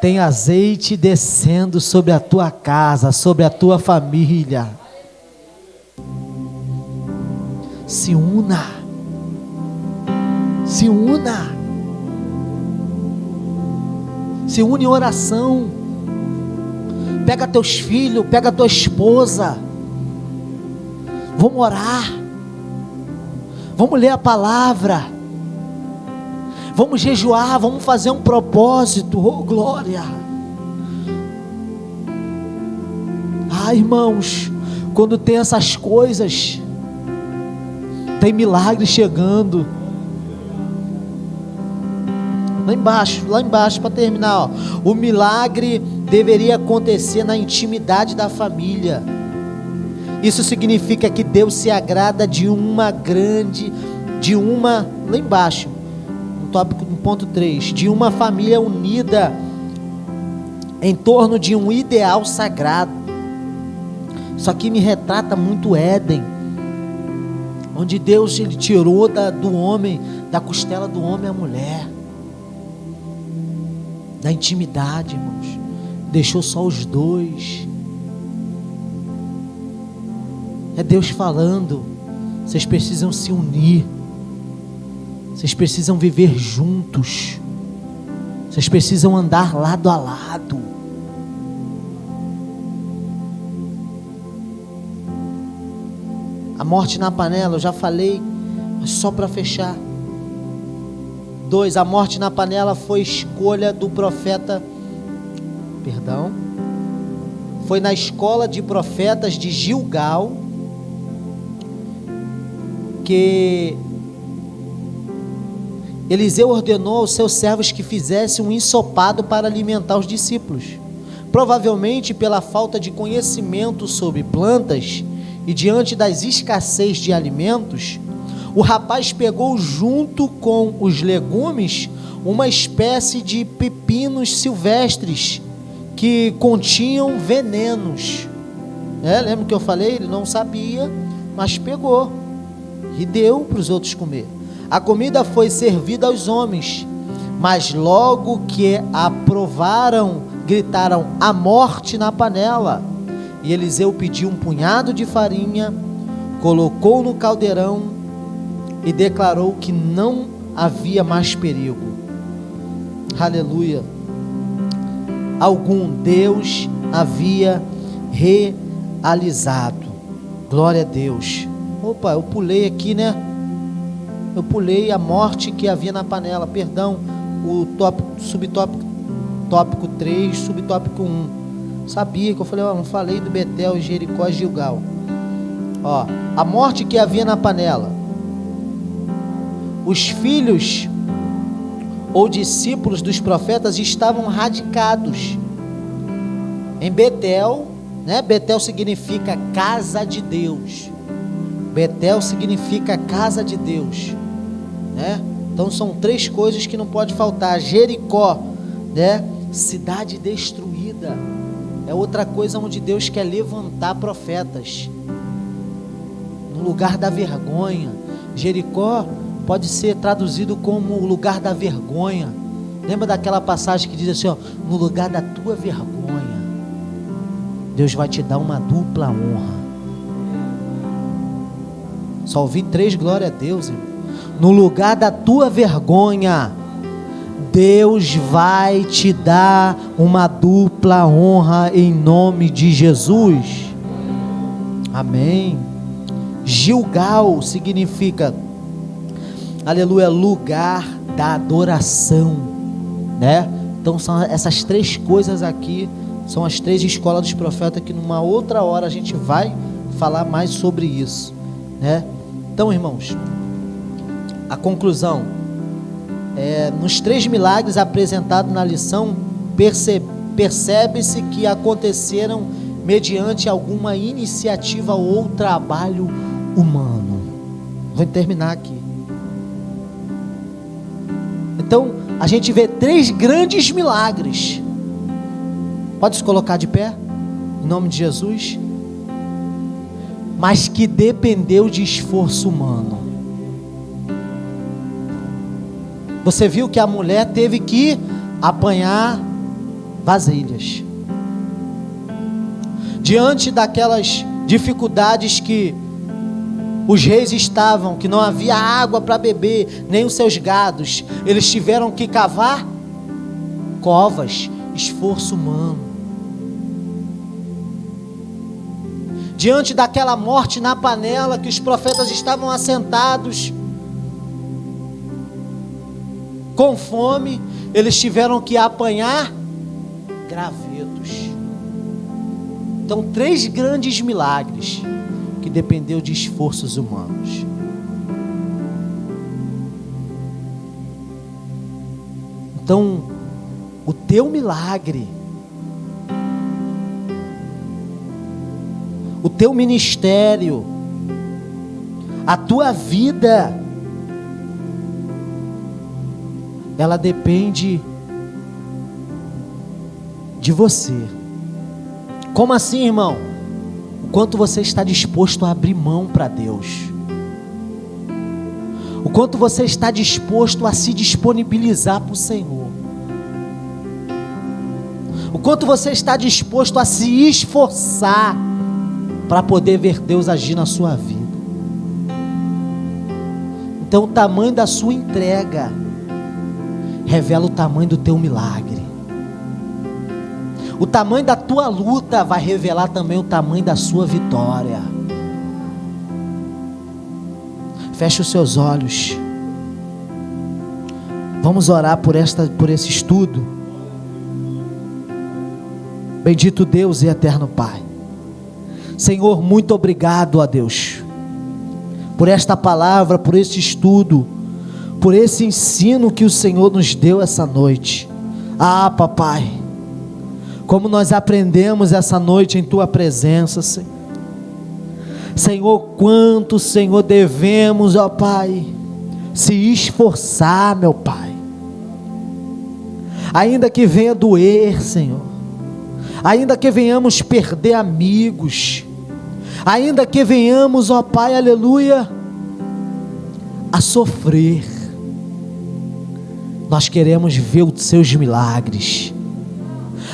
Tem azeite descendo sobre a tua casa, sobre a tua família. Se una. Se una. Se une em oração. Pega teus filhos, pega tua esposa. Vamos orar. Vamos ler a palavra. Vamos jejuar, vamos fazer um propósito. Oh, glória. Irmãos, quando tem essas coisas, tem milagre chegando. Lá embaixo, para terminar, ó. O milagre deveria acontecer na intimidade da família. Isso significa que Deus se agrada lá embaixo, no ponto 3, de uma família unida em torno de um ideal sagrado. Isso aqui me retrata muito Éden, onde Deus ele tirou do homem, da costela do homem a mulher, da intimidade, irmãos, deixou só os dois. É Deus falando, vocês precisam se unir, vocês precisam viver juntos, vocês precisam andar lado a lado. A morte na panela, eu já falei, mas só para fechar. 2, a morte na panela foi escolha do profeta, foi na escola de profetas de Gilgal, que Eliseu ordenou aos seus servos que fizessem um ensopado para alimentar os discípulos. Provavelmente pela falta de conhecimento sobre plantas e diante das escassez de alimentos, o rapaz pegou junto com os legumes uma espécie de pepinos silvestres que continham venenos. Lembra que eu falei? Ele não sabia, mas pegou e deu para os outros comer. A comida foi servida aos homens, mas logo que a provaram, gritaram: a morte na panela. E Eliseu pediu um punhado de farinha, colocou no caldeirão e declarou que não havia mais perigo. Aleluia. Deus havia realizado. Glória a Deus. Opa, eu pulei aqui, né? Eu pulei a morte que havia na panela. Perdão, o tópico 3, subtópico 1. Sabia que eu falei, não falei do Betel, Jericó e Gilgal. A morte que havia na panela. Os filhos ou discípulos dos profetas estavam radicados em Betel, né? Betel significa casa de Deus. Betel significa casa de Deus, né? Então são 3 coisas que não pode faltar. Jericó, né? Cidade destruída. É outra coisa onde Deus quer levantar profetas no lugar da vergonha. Jericó pode ser traduzido como o lugar da vergonha. Lembra daquela passagem que diz assim, no lugar da tua vergonha, Deus vai te dar uma dupla honra. Só ouvi 3, glória a Deus, irmão. No lugar da tua vergonha, Deus vai te dar uma dupla honra em nome de Jesus. Amém. Gilgal significa, aleluia, lugar da adoração, né? Então são essas 3 coisas aqui, são as 3 escolas dos profetas, que numa outra hora a gente vai falar mais sobre isso, né? Então, irmãos, a conclusão nos 3 milagres apresentados na lição, percebe-se que aconteceram mediante alguma iniciativa ou trabalho humano. Vou terminar aqui. Então, a gente vê 3 grandes milagres. Pode se colocar de pé, em nome de Jesus. Mas que dependeu de esforço humano. Você viu que a mulher teve que apanhar vasilhas. Diante daquelas dificuldades que os reis estavam, que não havia água para beber, nem os seus gados, eles tiveram que cavar covas, esforço humano. diante daquela morte na panela, que os profetas estavam assentados com fome, eles tiveram que apanhar gravetos. Então, 3 grandes milagres que dependeu de esforços humanos. Então, o teu milagre, o teu ministério, a tua vida, ela depende de você. Como assim, irmão? O quanto você está disposto a abrir mão para Deus, o quanto você está disposto a se disponibilizar para o Senhor, o quanto você está disposto a se esforçar para poder ver Deus agir na sua vida. Então, o tamanho da sua entrega revela o tamanho do teu milagre. O tamanho da tua luta vai revelar também o tamanho da sua vitória. Feche os seus olhos. Vamos orar por esse estudo. Bendito Deus e eterno Pai. Senhor, muito obrigado a Deus por esta palavra, por esse estudo, por esse ensino que o Senhor nos deu essa noite. Ah, papai, como nós aprendemos essa noite em tua presença, Senhor. Senhor, quanto, Senhor, devemos, ó Pai, se esforçar, meu Pai, ainda que venha doer, Senhor, ainda que venhamos perder amigos, ainda que venhamos, ó Pai, aleluia, a sofrer, nós queremos ver os seus milagres.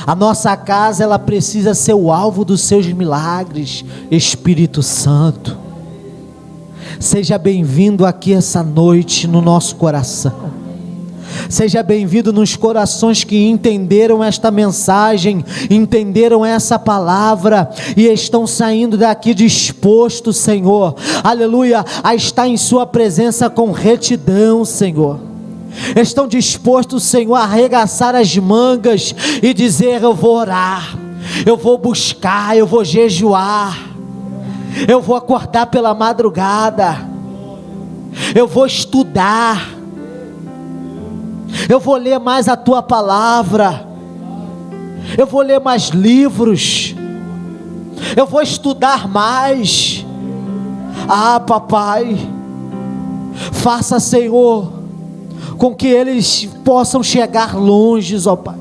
A nossa casa, ela precisa ser o alvo dos seus milagres. Espírito Santo, seja bem-vindo aqui essa noite no nosso coração. Seja bem-vindo nos corações que entenderam esta mensagem, entenderam essa palavra e estão saindo daqui dispostos, Senhor, aleluia, a estar em sua presença com retidão, Senhor. Estão dispostos, Senhor, a arregaçar as mangas e dizer: eu vou orar, eu vou buscar, eu vou jejuar, eu vou acordar pela madrugada, eu vou estudar, eu vou ler mais a tua palavra, eu vou ler mais livros, eu vou estudar mais. Ah, papai, faça, Senhor, com que eles possam chegar longe, ó Pai.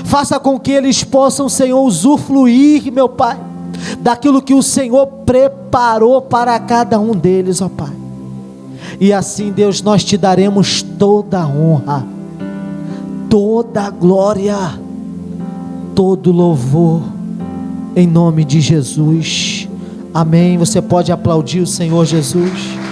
Faça com que eles possam, Senhor, usufruir, meu Pai, daquilo que o Senhor preparou para cada um deles, ó Pai. E assim, Deus, nós te daremos toda a honra, toda a glória, todo louvor, em nome de Jesus. Amém. Você pode aplaudir o Senhor Jesus.